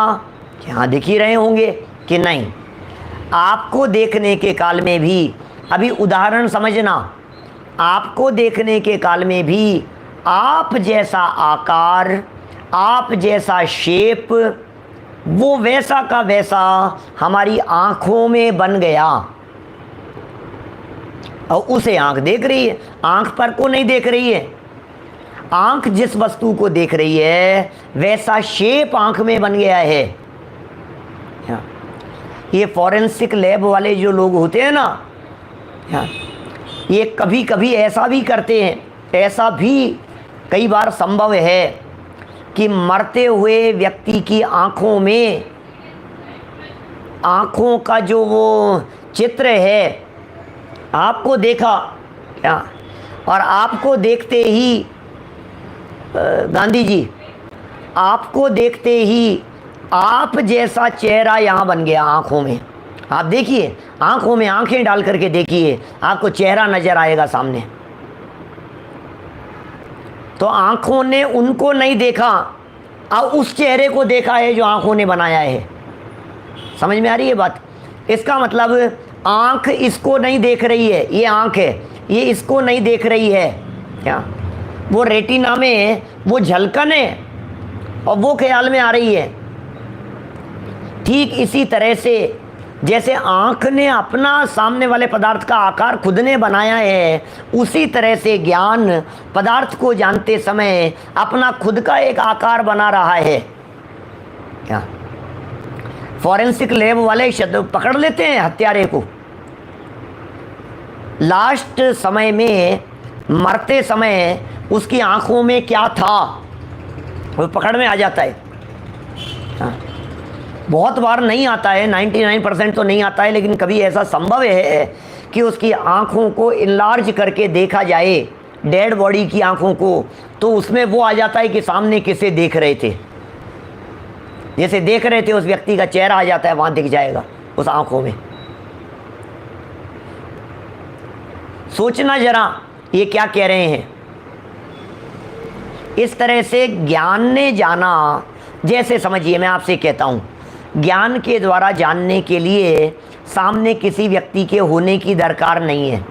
S1: क्या दिख ही रहे होंगे कि नहीं? आपको देखने के काल में भी, अभी उदाहरण समझना, आपको देखने के काल में भी आप जैसा आकार, आप जैसा शेप, वो वैसा का वैसा हमारी आँखों में बन गया, और उसे आँख देख रही है, आँख पर को नहीं देख रही है। आँख जिस वस्तु को देख रही है वैसा शेप आँख में बन गया है। ये फॉरेंसिक लैब वाले जो लोग होते हैं ना, ये कभी कभी ऐसा भी करते हैं, ऐसा भी कई बार संभव है कि मरते हुए व्यक्ति की आँखों में, आँखों का जो वो चित्र है, आपको देखा क्या, और आपको देखते ही गांधी जी, आपको देखते ही आप जैसा चेहरा यहाँ बन गया आँखों में। आप देखिए, आँखों में आँखें डाल करके देखिए, आपको चेहरा नज़र आएगा सामने। तो आँखों ने उनको नहीं देखा, अब उस चेहरे को देखा है जो आँखों ने बनाया है। समझ में आ रही है बात? इसका मतलब आँख इसको नहीं देख रही है, ये आँख है, ये इसको नहीं देख रही है। क्या वो रेटिना में वो झलकन है और वो ख्याल में आ रही है। ठीक इसी तरह से जैसे आँख ने अपना सामने वाले पदार्थ का आकार खुद ने बनाया है, उसी तरह से ज्ञान पदार्थ को जानते समय अपना खुद का एक आकार बना रहा है। क्या फॉरेंसिक लैब वाले शब्द पकड़ लेते हैं हत्यारे को। लास्ट समय में, मरते समय उसकी आंखों में क्या था वो पकड़ में आ जाता है। बहुत बार नहीं आता है, 99% तो नहीं आता है, लेकिन कभी ऐसा संभव है कि उसकी आंखों को इनलार्ज करके देखा जाए, डेड बॉडी की आंखों को, तो उसमें वो आ जाता है कि सामने किसे देख रहे थे, जैसे देख रहे थे उस व्यक्ति का चेहरा आ जाता है, वहां दिख जाएगा उस आंखों में। सोचना जरा ये क्या कह रहे हैं। इस तरह से ज्ञान ने जाना, जैसे समझिए मैं आपसे कहता हूं, ज्ञान के द्वारा जानने के लिए सामने किसी व्यक्ति के होने की दरकार नहीं है।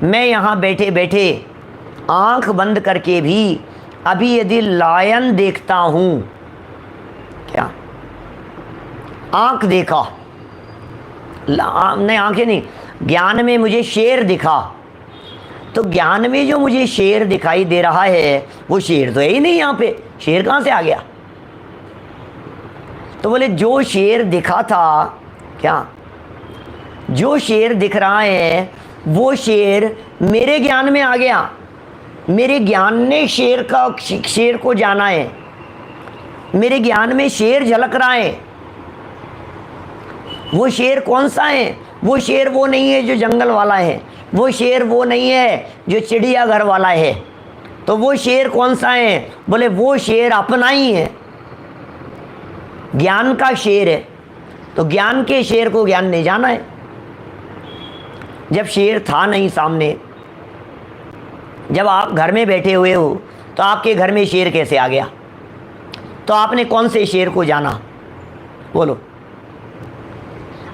S1: मैं यहाँ बैठे बैठे आंख बंद करके भी अभी यदि लायन देखता हूँ, क्या आंख देखा, नहीं आंखें नहीं, ज्ञान में मुझे शेर दिखा, तो ज्ञान में जो मुझे शेर दिखाई दे रहा है वो शेर तो है ही नहीं, यहाँ पे शेर कहाँ से आ गया? तो बोले जो शेर दिखा था, क्या जो शेर दिख रहा है वो शेर मेरे ज्ञान में आ गया, मेरे ज्ञान ने शेर को जाना है, मेरे ज्ञान में शेर झलक रहा है। वो शेर कौन सा है? वो शेर वो नहीं है जो जंगल वाला है, वो शेर वो नहीं है जो चिड़ियाघर वाला है। तो वो शेर कौन सा है? बोले वो शेर अपना ही है, ज्ञान का शेर है। तो ज्ञान के शेर को ज्ञान ने जाना है। जब शेर था नहीं सामने, जब आप घर में बैठे हुए हो तो आपके घर में शेर कैसे आ गया? तो आपने कौन से शेर को जाना? बोलो।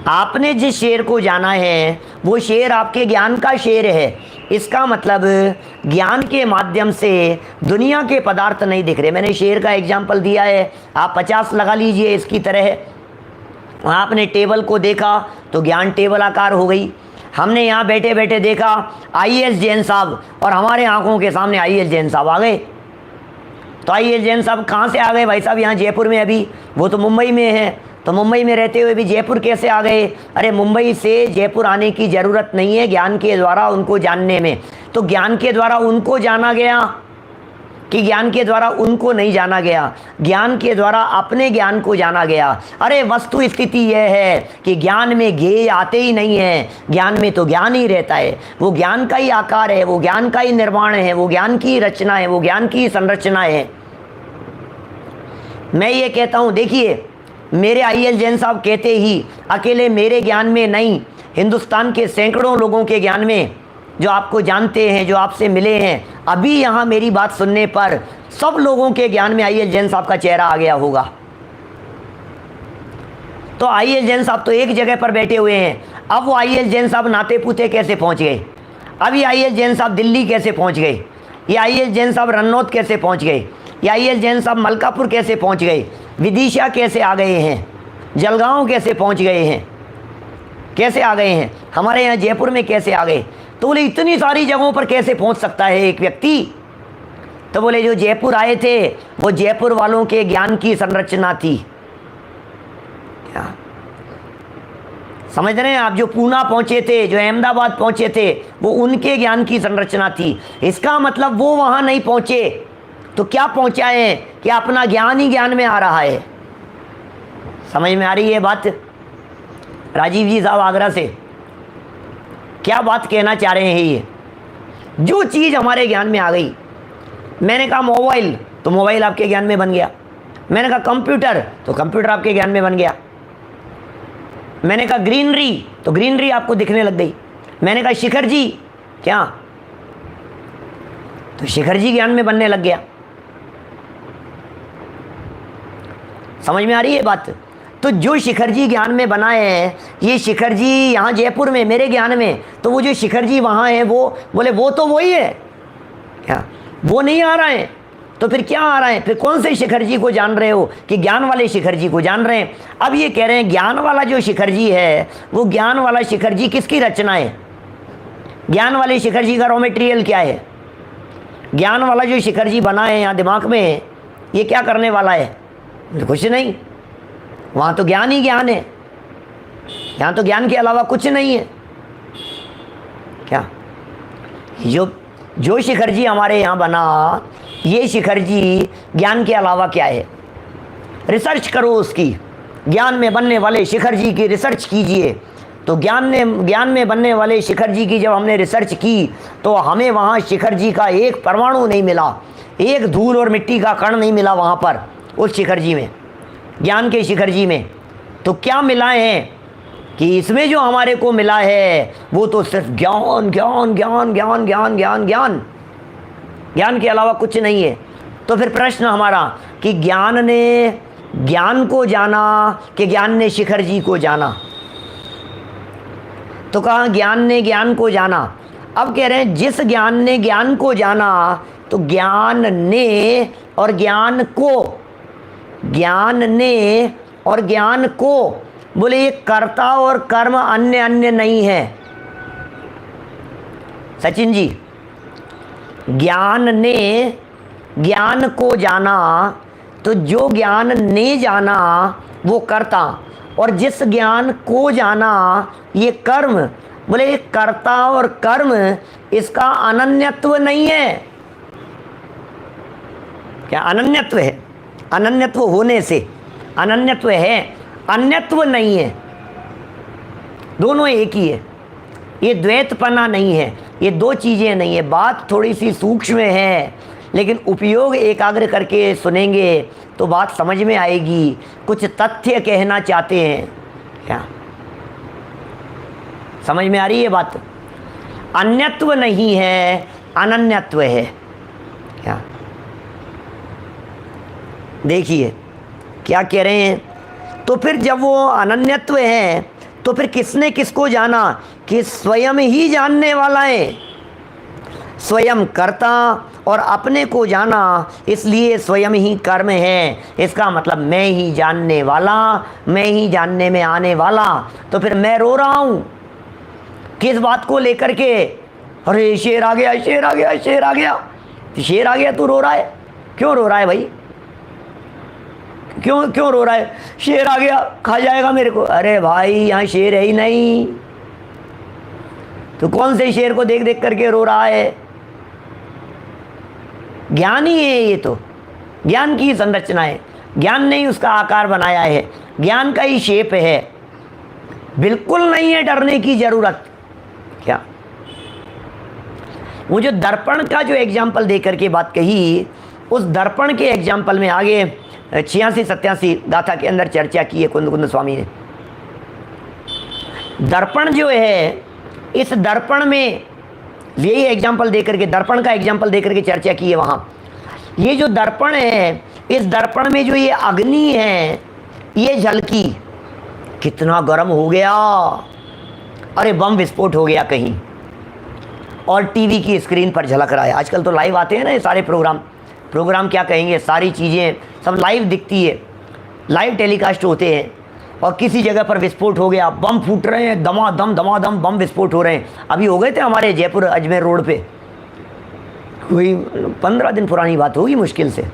S1: आपने जिस शेर को जाना है वो शेर आपके ज्ञान का शेर है। इसका मतलब ज्ञान के माध्यम से दुनिया के पदार्थ नहीं दिख रहे। मैंने शेर का एग्जाम्पल दिया है, आप 50 लगा लीजिए इसकी तरह। आपने टेबल को देखा तो ज्ञान टेबल आकार हो गई। हमने यहाँ बैठे बैठे देखा IAS जैन साहब, और हमारे आंखों के सामने IAS जैन साहब आ गए। तो IAS जैन साहब कहाँ से आ गए भाई साहब? यहाँ जयपुर में, अभी वो तो मुंबई में है, तो मुंबई में रहते हुए भी जयपुर कैसे आ गए? अरे मुंबई से जयपुर आने की ज़रूरत नहीं है ज्ञान के द्वारा उनको जानने में। तो ज्ञान के द्वारा उनको जाना गया कि ज्ञान के द्वारा उनको नहीं जाना गया? ज्ञान के द्वारा अपने ज्ञान को जाना गया। अरे वस्तु स्थिति यह है कि ज्ञान में ज्ञेय आते ही नहीं है, ज्ञान में तो ज्ञान ही रहता है। वो ज्ञान का ही आकार है, वो ज्ञान का ही निर्माण है, वो ज्ञान की रचना है, वो ज्ञान की संरचना है। मैं ये कहता हूँ, देखिए मेरे IAS जैन साहब कहते ही अकेले मेरे ज्ञान में नहीं, हिंदुस्तान के सैकड़ों लोगों के ज्ञान में, जो आपको जानते हैं, जो आपसे मिले हैं, अभी यहाँ मेरी बात सुनने पर सब लोगों के ज्ञान में IAS जैन साहब का चेहरा आ गया होगा। तो IAS जैन साहब तो एक जगह पर बैठे हुए हैं, अब वो IAS जैन साहब नाते पुते कैसे पहुँच गए? अभी IAS जैन साहब दिल्ली कैसे पहुँच गए? ये IAS जैन साहब रन्नौत कैसे पहुँच गए? ये IAS जैन साहब मलकापुर कैसे पहुँच गए? विदिशा कैसे आ गए हैं? जलगांव कैसे पहुंच गए हैं? कैसे आ गए हैं? हमारे यहाँ जयपुर में कैसे आ गए? तो बोले इतनी सारी जगहों पर कैसे पहुंच सकता है एक व्यक्ति? तो बोले जो जयपुर आए थे वो जयपुर वालों के ज्ञान की संरचना थी। क्या समझ रहे हैं आप? जो पूना पहुंचे थे, जो अहमदाबाद पहुंचे थे, वो उनके ज्ञान की संरचना थी। इसका मतलब वो वहां नहीं पहुंचे तो क्या पहुंचाए कि अपना ज्ञान ही ज्ञान में आ रहा है। समझ में आ रही है बात? राजीव जी साहब आगरा से क्या बात कहना चाह रहे हैं? ये जो चीज़ हमारे ज्ञान में आ गई, मैंने कहा मोबाइल, तो मोबाइल आपके ज्ञान में बन गया। मैंने कहा कंप्यूटर, तो कंप्यूटर आपके ज्ञान में बन गया। मैंने कहा ग्रीनरी, तो ग्रीनरी आपको दिखने लग गई। मैंने कहा शिखर जी, क्या, तो शिखर जी ज्ञान में बनने लग गया। समझ में आ रही है बात? तो जो शिखर जी ज्ञान में बनाए हैं, ये शिखर जी यहाँ जयपुर में मेरे ज्ञान में, तो वो जो शिखर जी वहाँ है, वो बोले वो तो वही है क्या? वो नहीं आ रहा है, तो फिर क्या आ रहा है? फिर कौन से शिखर जी को जान रहे हो? कि ज्ञान वाले शिखर जी को जान रहे हैं। अब ये कह रहे हैं ज्ञान वाला जो शिखर जी है, वो ज्ञान वाला शिखर जी किसकी रचना है? ज्ञान वाले शिखर जी का रॉ मटेरियल क्या है? ज्ञान वाला जो शिखर जी बना है यहाँ दिमाग में, ये क्या करने वाला है? कुछ नहीं। वहाँ तो ज्ञान ही ज्ञान है, यहाँ तो ज्ञान के अलावा कुछ नहीं है क्या? जो शिखर जी हमारे यहाँ बना, ये शिखर जी ज्ञान के अलावा क्या है? रिसर्च करो उसकी, ज्ञान में बनने वाले शिखर जी की रिसर्च कीजिए। तो ज्ञान में बनने वाले शिखर जी की जब हमने रिसर्च की, तो हमें वहाँ शिखर जी का एक परमाणु नहीं मिला, एक धूल और मिट्टी का कण नहीं मिला वहाँ पर, उस शिखर जी में, ज्ञान के शिखर जी में। तो क्या मिला है कि इसमें जो हमारे को मिला है वो तो सिर्फ ज्ञान ज्ञान ज्ञान ज्ञान ज्ञान ज्ञान ज्ञान, ज्ञान के अलावा कुछ नहीं है। तो फिर प्रश्न हमारा कि ज्ञान ने ज्ञान को जाना कि ज्ञान ने शिखर जी को जाना? तो कहा ज्ञान ने ज्ञान को जाना। अब कह रहे हैं जिस ज्ञान ने ज्ञान को जाना, तो ज्ञान ने और ज्ञान को, ज्ञान ने और ज्ञान को, बोले ये कर्ता और कर्म अन्य अन्य नहीं है। सचिन जी, ज्ञान ने ज्ञान को जाना, तो जो ज्ञान ने जाना वो कर्ता, और जिस ज्ञान को जाना ये कर्म। बोले ये कर्ता और कर्म, इसका अनन्यत्व नहीं है क्या? अनन्यत्व है, अनन्यत्व होने से अनन्यत्व है, अन्यत्व नहीं है, दोनों एक ही है। ये द्वैतपना नहीं है, ये दो चीज़ें नहीं है। बात थोड़ी सी सूक्ष्म है, लेकिन उपयोग एकाग्र करके सुनेंगे तो बात समझ में आएगी। कुछ तथ्य कहना चाहते हैं क्या? समझ में आ रही है बात? अन्यत्व नहीं है, अनन्यत्व है क्या? देखिए क्या कह रहे हैं। तो फिर जब वो अनन्यत्व है, तो फिर किसने किसको जाना? कि स्वयं ही जानने वाला है, स्वयं कर्ता और अपने को जाना, इसलिए स्वयं ही कर्म है। इसका मतलब मैं ही जानने वाला, मैं ही जानने में आने वाला। तो फिर मैं रो रहा हूँ किस बात को लेकर के? अरे शेर आ गया, शेर आ गया, शेर आ गया। शेर आ गया, तू रो रहा है? क्यों रो रहा है भाई? क्यों रो रहा है? शेर आ गया, खा जाएगा मेरे को। अरे भाई यहाँ शेर है ही नहीं, तो कौन से शेर को देख देख करके रो रहा है? ज्ञान ही है ये, तो ज्ञान की संरचना है, ज्ञान ने ही उसका आकार बनाया है, ज्ञान का ही शेप है। बिल्कुल नहीं है डरने की जरूरत क्या? वो जो दर्पण का जो एग्जाम्पल दे करके बात कही, उस दर्पण के एग्जाम्पल में आगे 86-87 गाथा के अंदर चर्चा की है कुंद कुंद स्वामी ने। दर्पण जो है, इस दर्पण में यही एग्जाम्पल दे करके, दर्पण का एग्जाम्पल दे करके चर्चा की है वहाँ। ये जो दर्पण है, इस दर्पण में जो ये अग्नि है, ये झलकी, कितना गर्म हो गया, अरे बम विस्फोट हो गया कहीं, और टीवी की स्क्रीन पर झलक रहा है। आजकल तो लाइव आते हैं ना ये सारे प्रोग्राम क्या कहेंगे, सारी चीज़ें सब लाइव दिखती है, लाइव टेलीकास्ट होते हैं। और किसी जगह पर विस्फोट हो गया, बम फूट रहे हैं, दमादम बम विस्फोट हो रहे हैं। अभी हो गए थे हमारे जयपुर अजमेर रोड पे, कोई 15 दिन पुरानी बात होगी, मुश्किल से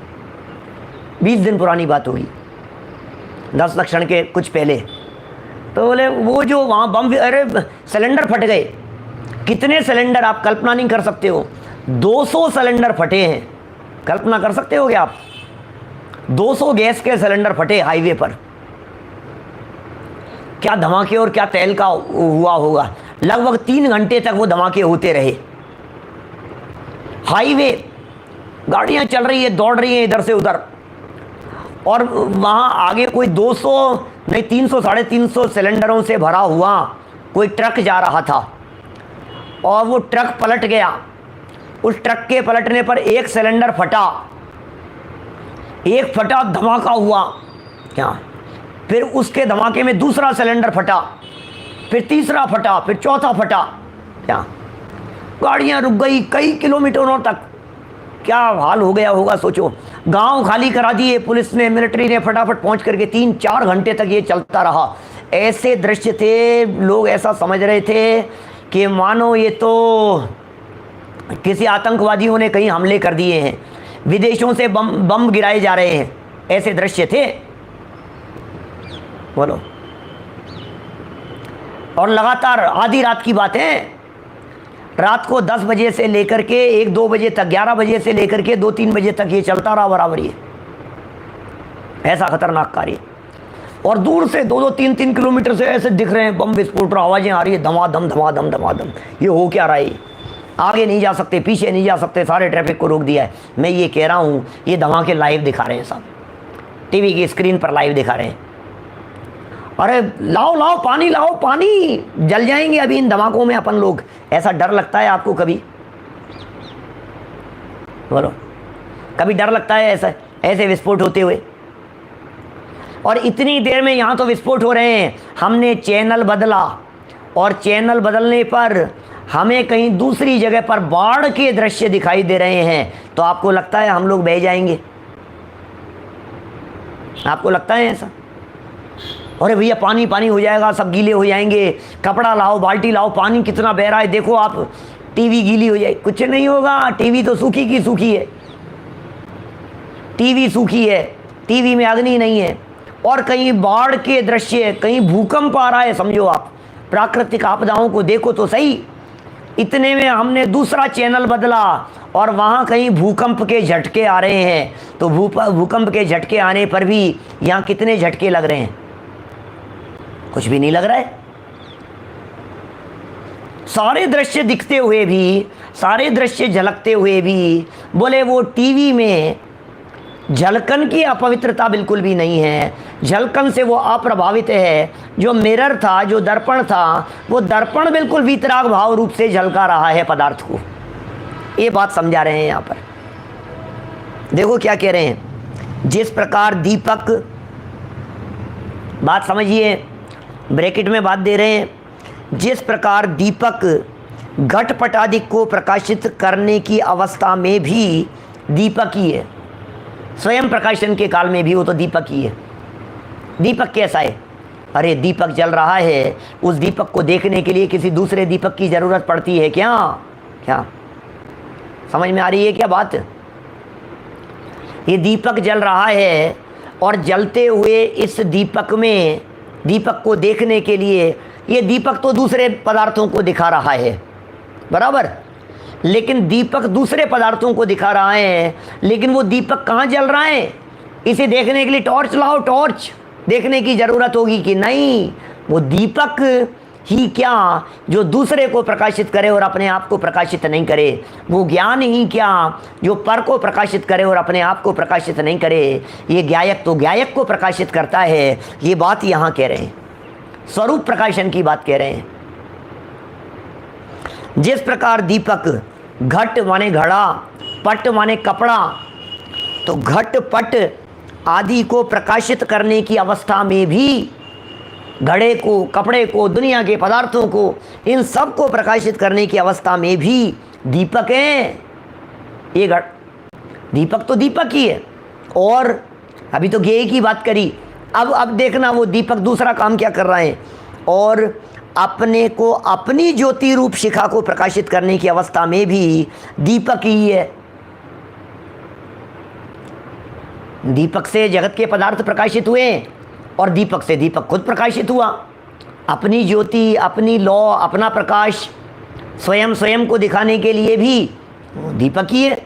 S1: 20 दिन पुरानी बात होगी, 10 लक्षण के कुछ पहले। तो बोले वो जो वहाँ बम, अरे सिलेंडर फट गए। कितने सिलेंडर आप कल्पना नहीं कर सकते हो, 200 सिलेंडर फटे हैं। कल्पना कर सकते हो क्या आप? 200 गैस के सिलेंडर फटे हाईवे पर। क्या धमाके और क्या तेल का हुआ होगा। लगभग 3 घंटे तक वो धमाके होते रहे। हाईवे, गाड़ियां चल रही है, दौड़ रही हैं इधर से उधर, और वहां आगे कोई 200 नहीं 300 साढ़े 300 सिलेंडरों से भरा हुआ कोई ट्रक जा रहा था, और वो ट्रक पलट गया। उस ट्रक के पलटने पर एक सिलेंडर फटा, एक फटा, धमाका हुआ क्या, फिर उसके धमाके में दूसरा सिलेंडर फटा, फिर तीसरा फटा, फिर चौथा फटा क्या। गाड़ियां रुक गई कई किलोमीटरों तक। क्या हाल हो गया होगा सोचो। गांव खाली करा दिए पुलिस ने, मिलिट्री ने फटाफट पहुंच करके। 3-4 घंटे तक ये चलता रहा। ऐसे दृश्य थे, लोग ऐसा समझ रहे थे कि मानो ये तो किसी आतंकवादियों ने कहीं हमले कर दिए हैं, विदेशों से बम गिराए जा रहे हैं। ऐसे दृश्य थे, बोलो। और लगातार आधी रात की बात है, रात को 10 बजे से लेकर के 1-2 बजे तक, 11 बजे से लेकर के 2-3 बजे तक ये चलता रहा बराबर। ये ऐसा खतरनाक कार्य। और दूर से 2-2, 3-3 किलोमीटर से ऐसे दिख रहे हैं बम विस्फोट, आवाजें आ रही है, धमाधम धमाधम धमाधम। ये हो क्या रहा है? आगे नहीं जा सकते, पीछे नहीं जा सकते, सारे ट्रैफिक को रोक दिया है। मैं ये कह रहा हूँ, ये धमाके लाइव दिखा रहे हैं साहब, टीवी की स्क्रीन पर लाइव दिखा रहे हैं। अरे लाओ लाओ पानी, लाओ पानी, जल जाएंगे अभी इन धमाकों में अपन लोग। ऐसा डर लगता है आपको कभी? बोलो, कभी डर लगता है ऐसा, ऐसे विस्फोट होते हुए? और इतनी देर में यहाँ तो विस्फोट हो रहे हैं, हमने चैनल बदला, और चैनल बदलने पर हमें कहीं दूसरी जगह पर बाढ़ के दृश्य दिखाई दे रहे हैं। तो आपको लगता है हम लोग बह जाएंगे? आपको लगता है ऐसा? अरे भैया पानी पानी हो जाएगा, सब गीले हो जाएंगे, कपड़ा लाओ, बाल्टी लाओ, पानी कितना बह रहा है देखो आप, टीवी गीली हो जाए। कुछ नहीं होगा, टीवी तो सूखी की सूखी है, टीवी सूखी है, टीवी में अग्नि नहीं है। और कहीं बाढ़ के दृश्य, कहीं भूकंप आ रहा है, समझो आप, प्राकृतिक आपदाओं को देखो तो सही। इतने में हमने दूसरा चैनल बदला, और वहाँ कहीं भूकंप के झटके आ रहे हैं। तो भूकंप के झटके आने पर भी यहाँ कितने झटके लग रहे हैं? कुछ भी नहीं लग रहा है। सारे दृश्य दिखते हुए भी, सारे दृश्य झलकते हुए भी, बोले वो टीवी में झलकन की अपवित्रता बिल्कुल भी नहीं है, झलकन से वो अप्रभावित है। जो मिरर था, जो दर्पण था, वो दर्पण बिल्कुल वीतराग भाव रूप से झलका रहा है पदार्थ को। ये बात समझा रहे हैं यहाँ पर। देखो क्या कह रहे हैं, जिस प्रकार दीपक, बात समझिए, ब्रैकेट में बात दे रहे हैं, जिस प्रकार दीपक घटपट आदि को प्रकाशित करने की अवस्था में भी दीपक ही है, स्वयं प्रकाशन के काल में भी वो तो दीपक ही है। दीपक कैसा है? अरे दीपक जल रहा है, उस दीपक को देखने के लिए किसी दूसरे दीपक की ज़रूरत पड़ती है क्या? क्या समझ में आ रही है क्या बात? ये दीपक जल रहा है, और जलते हुए इस दीपक में, दीपक को देखने के लिए, ये दीपक तो दूसरे पदार्थों को दिखा रहा है, बराबर, लेकिन दीपक दूसरे पदार्थों को दिखा रहा है, लेकिन वो दीपक कहाँ जल रहा है? इसे देखने के लिए टॉर्च लाओ, टॉर्च देखने की ज़रूरत होगी कि नहीं? वो दीपक ही क्या जो दूसरे को प्रकाशित करे और अपने आप को प्रकाशित नहीं करे? वो ज्ञान ही क्या जो पर को प्रकाशित करे और अपने आप को प्रकाशित नहीं करे? ये ज्ञायक तो ज्ञायक को प्रकाशित करता है। ये बात यहाँ कह रहे हैं, स्वरूप प्रकाशन की बात कह रहे हैं। जिस प्रकार दीपक, घट माने घड़ा, पट माने कपड़ा, तो घट पट आदि को प्रकाशित करने की अवस्था में भी, घड़े को, कपड़े को, दुनिया के पदार्थों को, इन सब को प्रकाशित करने की अवस्था में भी दीपक है। ये दीपक तो दीपक ही है। और अभी तो ज्ञेय की बात करी, अब देखना वो दीपक दूसरा काम क्या कर रहा है, और अपने को, अपनी ज्योति रूप शिखा को प्रकाशित करने की अवस्था में भी दीपक ही है। दीपक से जगत के पदार्थ प्रकाशित हुए, और दीपक से दीपक खुद प्रकाशित हुआ। अपनी ज्योति, अपनी लौ, अपना प्रकाश स्वयं स्वयं को दिखाने के लिए भी दीपक ही है।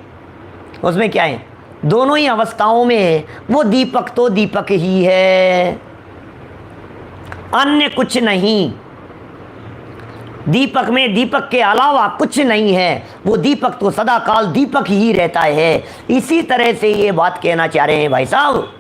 S1: उसमें क्या है, दोनों ही अवस्थाओं में वो दीपक तो दीपक ही है, अन्य कुछ नहीं। दीपक में दीपक के अलावा कुछ नहीं है, वो दीपक तो सदा काल दीपक ही रहता है। इसी तरह से ये बात कहना चाह रहे हैं भाई साहब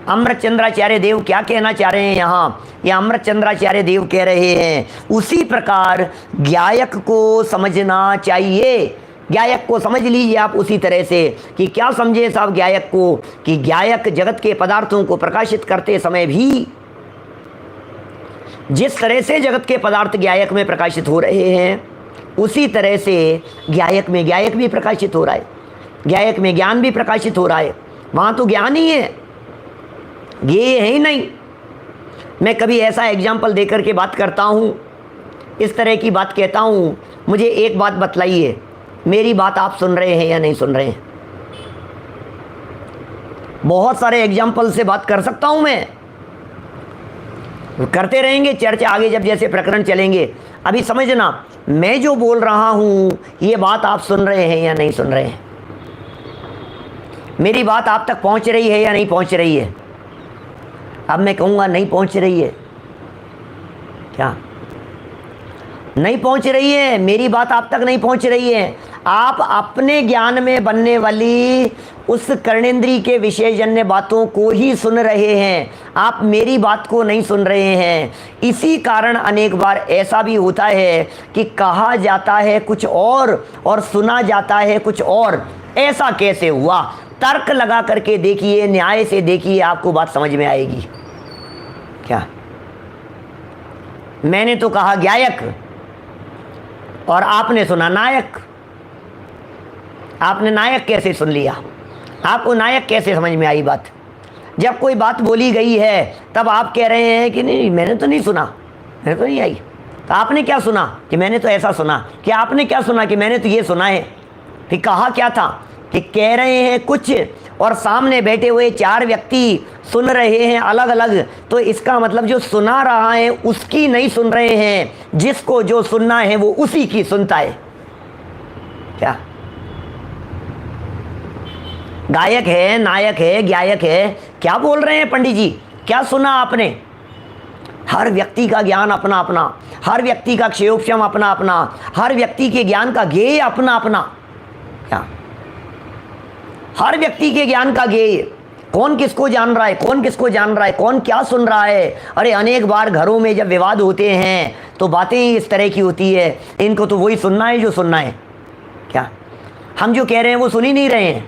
S1: अमृतचंद्राचार्य देव। क्या कहना चाह रहे हैं यहाँ, ये अमृतचंद्राचार्य देव कह रहे हैं उसी प्रकार गायक को समझना चाहिए। गायक को समझ लीजिए आप उसी तरह से कि क्या समझे साहब गायक को, कि गायक जगत के पदार्थों को प्रकाशित करते समय भी जिस तरह से जगत के पदार्थ गायक में प्रकाशित हो रहे हैं, उसी तरह से गायक में गायक भी प्रकाशित हो रहा है, गायक में ज्ञान भी प्रकाशित हो रहा है। वहाँ तो ज्ञान ही है, ये है ही नहीं। मैं कभी ऐसा एग्जाम्पल देकर के बात करता हूँ, इस तरह की बात कहता हूँ, मुझे एक बात बतलाइए, मेरी बात आप सुन रहे हैं या नहीं सुन रहे हैं? बहुत सारे एग्जाम्पल से बात कर सकता हूँ मैं, करते रहेंगे चर्चा आगे जब जैसे प्रकरण चलेंगे। अभी समझना, मैं जो बोल रहा हूँ ये बात आप सुन रहे हैं या नहीं सुन रहे हैं? मेरी बात आप तक पहुँच रही है या नहीं पहुँच रही है? अब मैं कहूँगा नहीं पहुँच रही है, क्या नहीं पहुँच रही है? मेरी बात आप तक नहीं पहुँच रही है। आप अपने ज्ञान में बनने वाली उस कर्णेंद्री के विषयजन्य बातों को ही सुन रहे हैं, आप मेरी बात को नहीं सुन रहे हैं। इसी कारण अनेक बार ऐसा भी होता है कि कहा जाता है कुछ और सुना जाता है कुछ और। ऐसा कैसे हुआ? तर्क लगा करके देखिए, न्याय से देखिए, आपको बात समझ में आएगी। क्या मैंने तो कहा गायक और आपने सुना नायक। आपने नायक कैसे सुन लिया? आपको नायक कैसे समझ में आई बात? जब कोई बात बोली गई है तब आप कह रहे हैं कि नहीं मैंने तो नहीं सुना, मैंने तो नहीं आई। तो आपने क्या सुना? कि मैंने तो ऐसा सुना। कि आपने क्या सुना? कि मैंने तो ये सुना है। फिर कहा क्या था? कि कह रहे हैं कुछ और सामने बैठे हुए चार व्यक्ति सुन रहे हैं अलग अलग। तो इसका मतलब जो सुना रहा है उसकी नहीं सुन रहे हैं, जिसको जो सुनना है वो उसी की सुनता है। क्या गायक है, नायक है, गायक है, क्या बोल रहे हैं पंडित जी? क्या सुना आपने? हर व्यक्ति का ज्ञान अपना अपना, हर व्यक्ति का क्षेयोपशम अपना अपना, हर व्यक्ति के ज्ञान का गेय अपना अपना। क्या हर व्यक्ति के ज्ञान का गेय, कौन किसको जान रहा है, कौन किसको जान रहा है, कौन क्या सुन रहा है? अरे अनेक बार घरों में जब विवाद होते हैं तो बातें ही इस तरह की होती है, इनको तो वही सुनना है जो सुनना है। क्या हम जो कह रहे हैं वो सुन ही नहीं रहे हैं,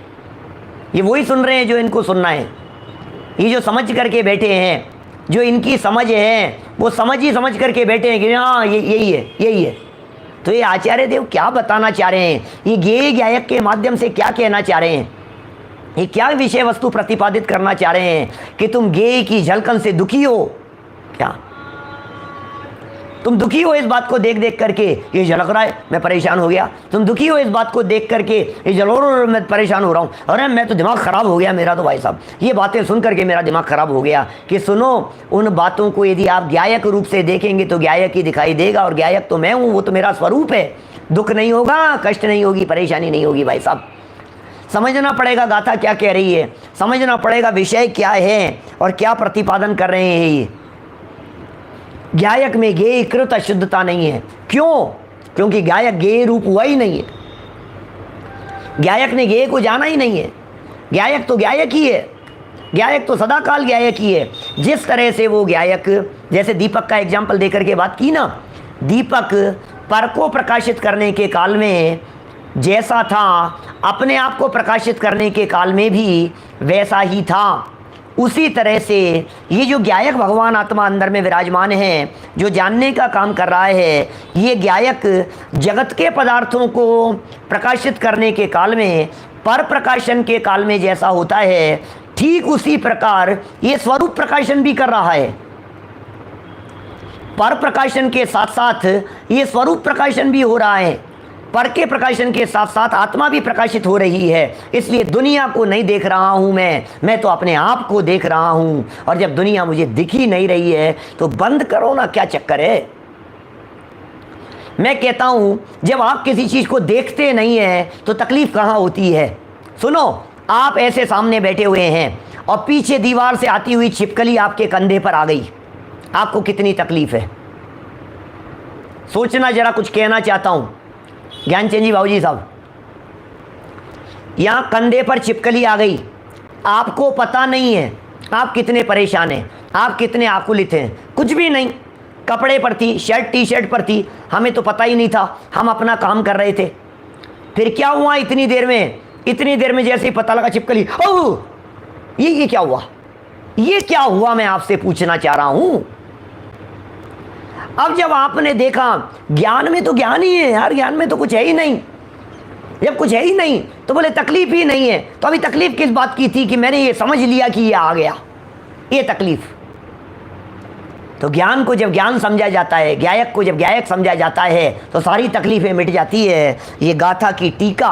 S1: ये वही सुन रहे हैं जो इनको सुनना है। ये जो समझ करके बैठे हैं, जो इनकी समझ है, वो समझ ही समझ करके बैठे हैं कि हाँ ये यही है, यही है। तो ये आचार्य देव क्या बताना चाह रहे हैं? ये गेय गायक के माध्यम से क्या कहना चाह रहे हैं? ये क्या विषय वस्तु प्रतिपादित करना चाह रहे हैं? कि तुम गेय की झलकन से दुखी हो? क्या तुम दुखी हो इस बात को देख देख करके? ये झलक रहा है, मैं परेशान हो गया। तुम दुखी हो इस बात को देख करके? ये जलोर मैं परेशान हो रहा हूँ। अरे मैं तो दिमाग ख़राब हो गया मेरा, तो भाई साहब ये बातें सुन करके मेरा दिमाग ख़राब हो गया। कि सुनो, उन बातों को यदि आप गायक रूप से देखेंगे तो गायक ही दिखाई देगा, और गायक तो मैं हूँ, वो तो मेरा स्वरूप है। दुख नहीं होगा, कष्ट नहीं होगी, परेशानी नहीं होगी। भाई साहब समझना पड़ेगा गाथा क्या कह रही है, समझना पड़ेगा विषय क्या है और क्या प्रतिपादन कर रहे हैं। ये गायक में गेय कृत अशुद्धता नहीं है। क्यों? क्योंकि गायक गेय रूप हुआ ही नहीं है। गायक ने गेय को जाना ही नहीं है। गायक तो गायक ही है, गायक तो सदाकाल गायक ही है। जिस तरह से वो गायक, जैसे दीपक का एग्जाम्पल देकर के बात की ना, दीपक पर को प्रकाशित करने के काल में जैसा था, अपने आप को प्रकाशित करने के काल में भी वैसा ही था। उसी तरह से ये जो गायक भगवान आत्मा अंदर में विराजमान है, जो जानने का काम कर रहा है, ये गायक जगत के पदार्थों को प्रकाशित करने के काल में, पर प्रकाशन के काल में जैसा होता है, ठीक उसी प्रकार ये स्वरूप प्रकाशन भी कर रहा है। पर प्रकाशन के साथ साथ ये स्वरूप प्रकाशन भी हो रहा है। पर के प्रकाशन के साथ साथ आत्मा भी प्रकाशित हो रही है, इसलिए दुनिया को नहीं देख रहा हूं मैं तो अपने आप को देख रहा हूं। और जब दुनिया मुझे दिख ही नहीं रही है तो बंद करो ना, क्या चक्कर है। मैं कहता हूं जब आप किसी चीज को देखते नहीं है तो तकलीफ कहां होती है। सुनो, आप ऐसे सामने बैठे हुए हैं और पीछे दीवार से आती हुई छिपकली आपके कंधे पर आ गई, आपको कितनी तकलीफ है। सोचना जरा, कुछ कहना चाहता हूं ज्ञानचंद जी बाबूजी साहब। यहां कंधे पर छिपकली आ गई, आपको पता नहीं है आप कितने परेशान हैं, आप कितने आकुलित हैं। कुछ भी नहीं, कपड़े पर थी, शर्ट टी शर्ट पर थी, हमें तो पता ही नहीं था, हम अपना काम कर रहे थे। फिर क्या हुआ इतनी देर में जैसे ही पता लगा छिपकली, ओह ये क्या हुआ, ये क्या हुआ, मैं आपसे पूछना चाह रहा हूं। अब जब आपने देखा ज्ञान में तो ज्ञान ही है यार, ज्ञान में तो कुछ है ही नहीं। जब कुछ है ही नहीं तो बोले तकलीफ ही नहीं है, तो अभी तकलीफ किस बात की थी कि मैंने ये समझ लिया कि ये आ गया, ये तकलीफ। तो ज्ञान को जब ज्ञान समझा जाता है, ज्ञायक को जब ज्ञायक समझा जाता है तो सारी तकलीफें मिट जाती है। ये गाथा की टीका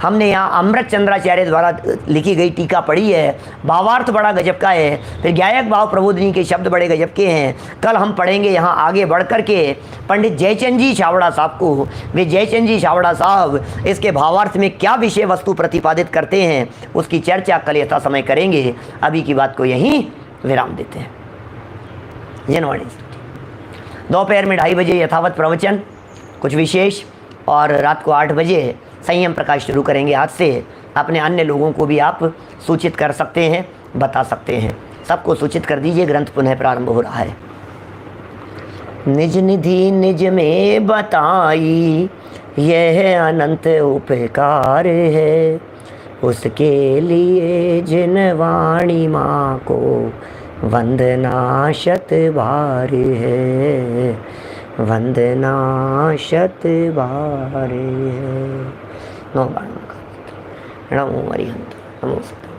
S1: हमने यहाँ अमृत चंद्राचार्य द्वारा लिखी गई टीका पढ़ी है, भावार्थ बड़ा गजब का है, फिर ज्ञायक भाव प्रबोधिनी के शब्द बड़े गजब के हैं। कल हम पढ़ेंगे यहाँ आगे बढ़ कर के पंडित जयचंद जी छावड़ा साहब को। वे जयचंद जी छावड़ा साहब इसके भावार्थ में क्या विषय वस्तु प्रतिपादित करते हैं उसकी चर्चा कल यथा समय करेंगे। अभी की बात को यहीं विराम देते हैं। जनवाणी दोपहर में 2:30 बजे यथावत प्रवचन कुछ विशेष, और रात को 8 बजे संयम प्रकाश शुरू करेंगे। आज से अपने अन्य लोगों को भी आप सूचित कर सकते हैं, बता सकते हैं, सबको सूचित कर दीजिए। ग्रंथ पुनः प्रारंभ हो रहा है। निज निधि निज में बताई यह अनंत उपकार है, उसके लिए जिन वाणी माँ को वंदना शत बार है, वंदना शत बार है। नमो अरिहंत नमो सत्य।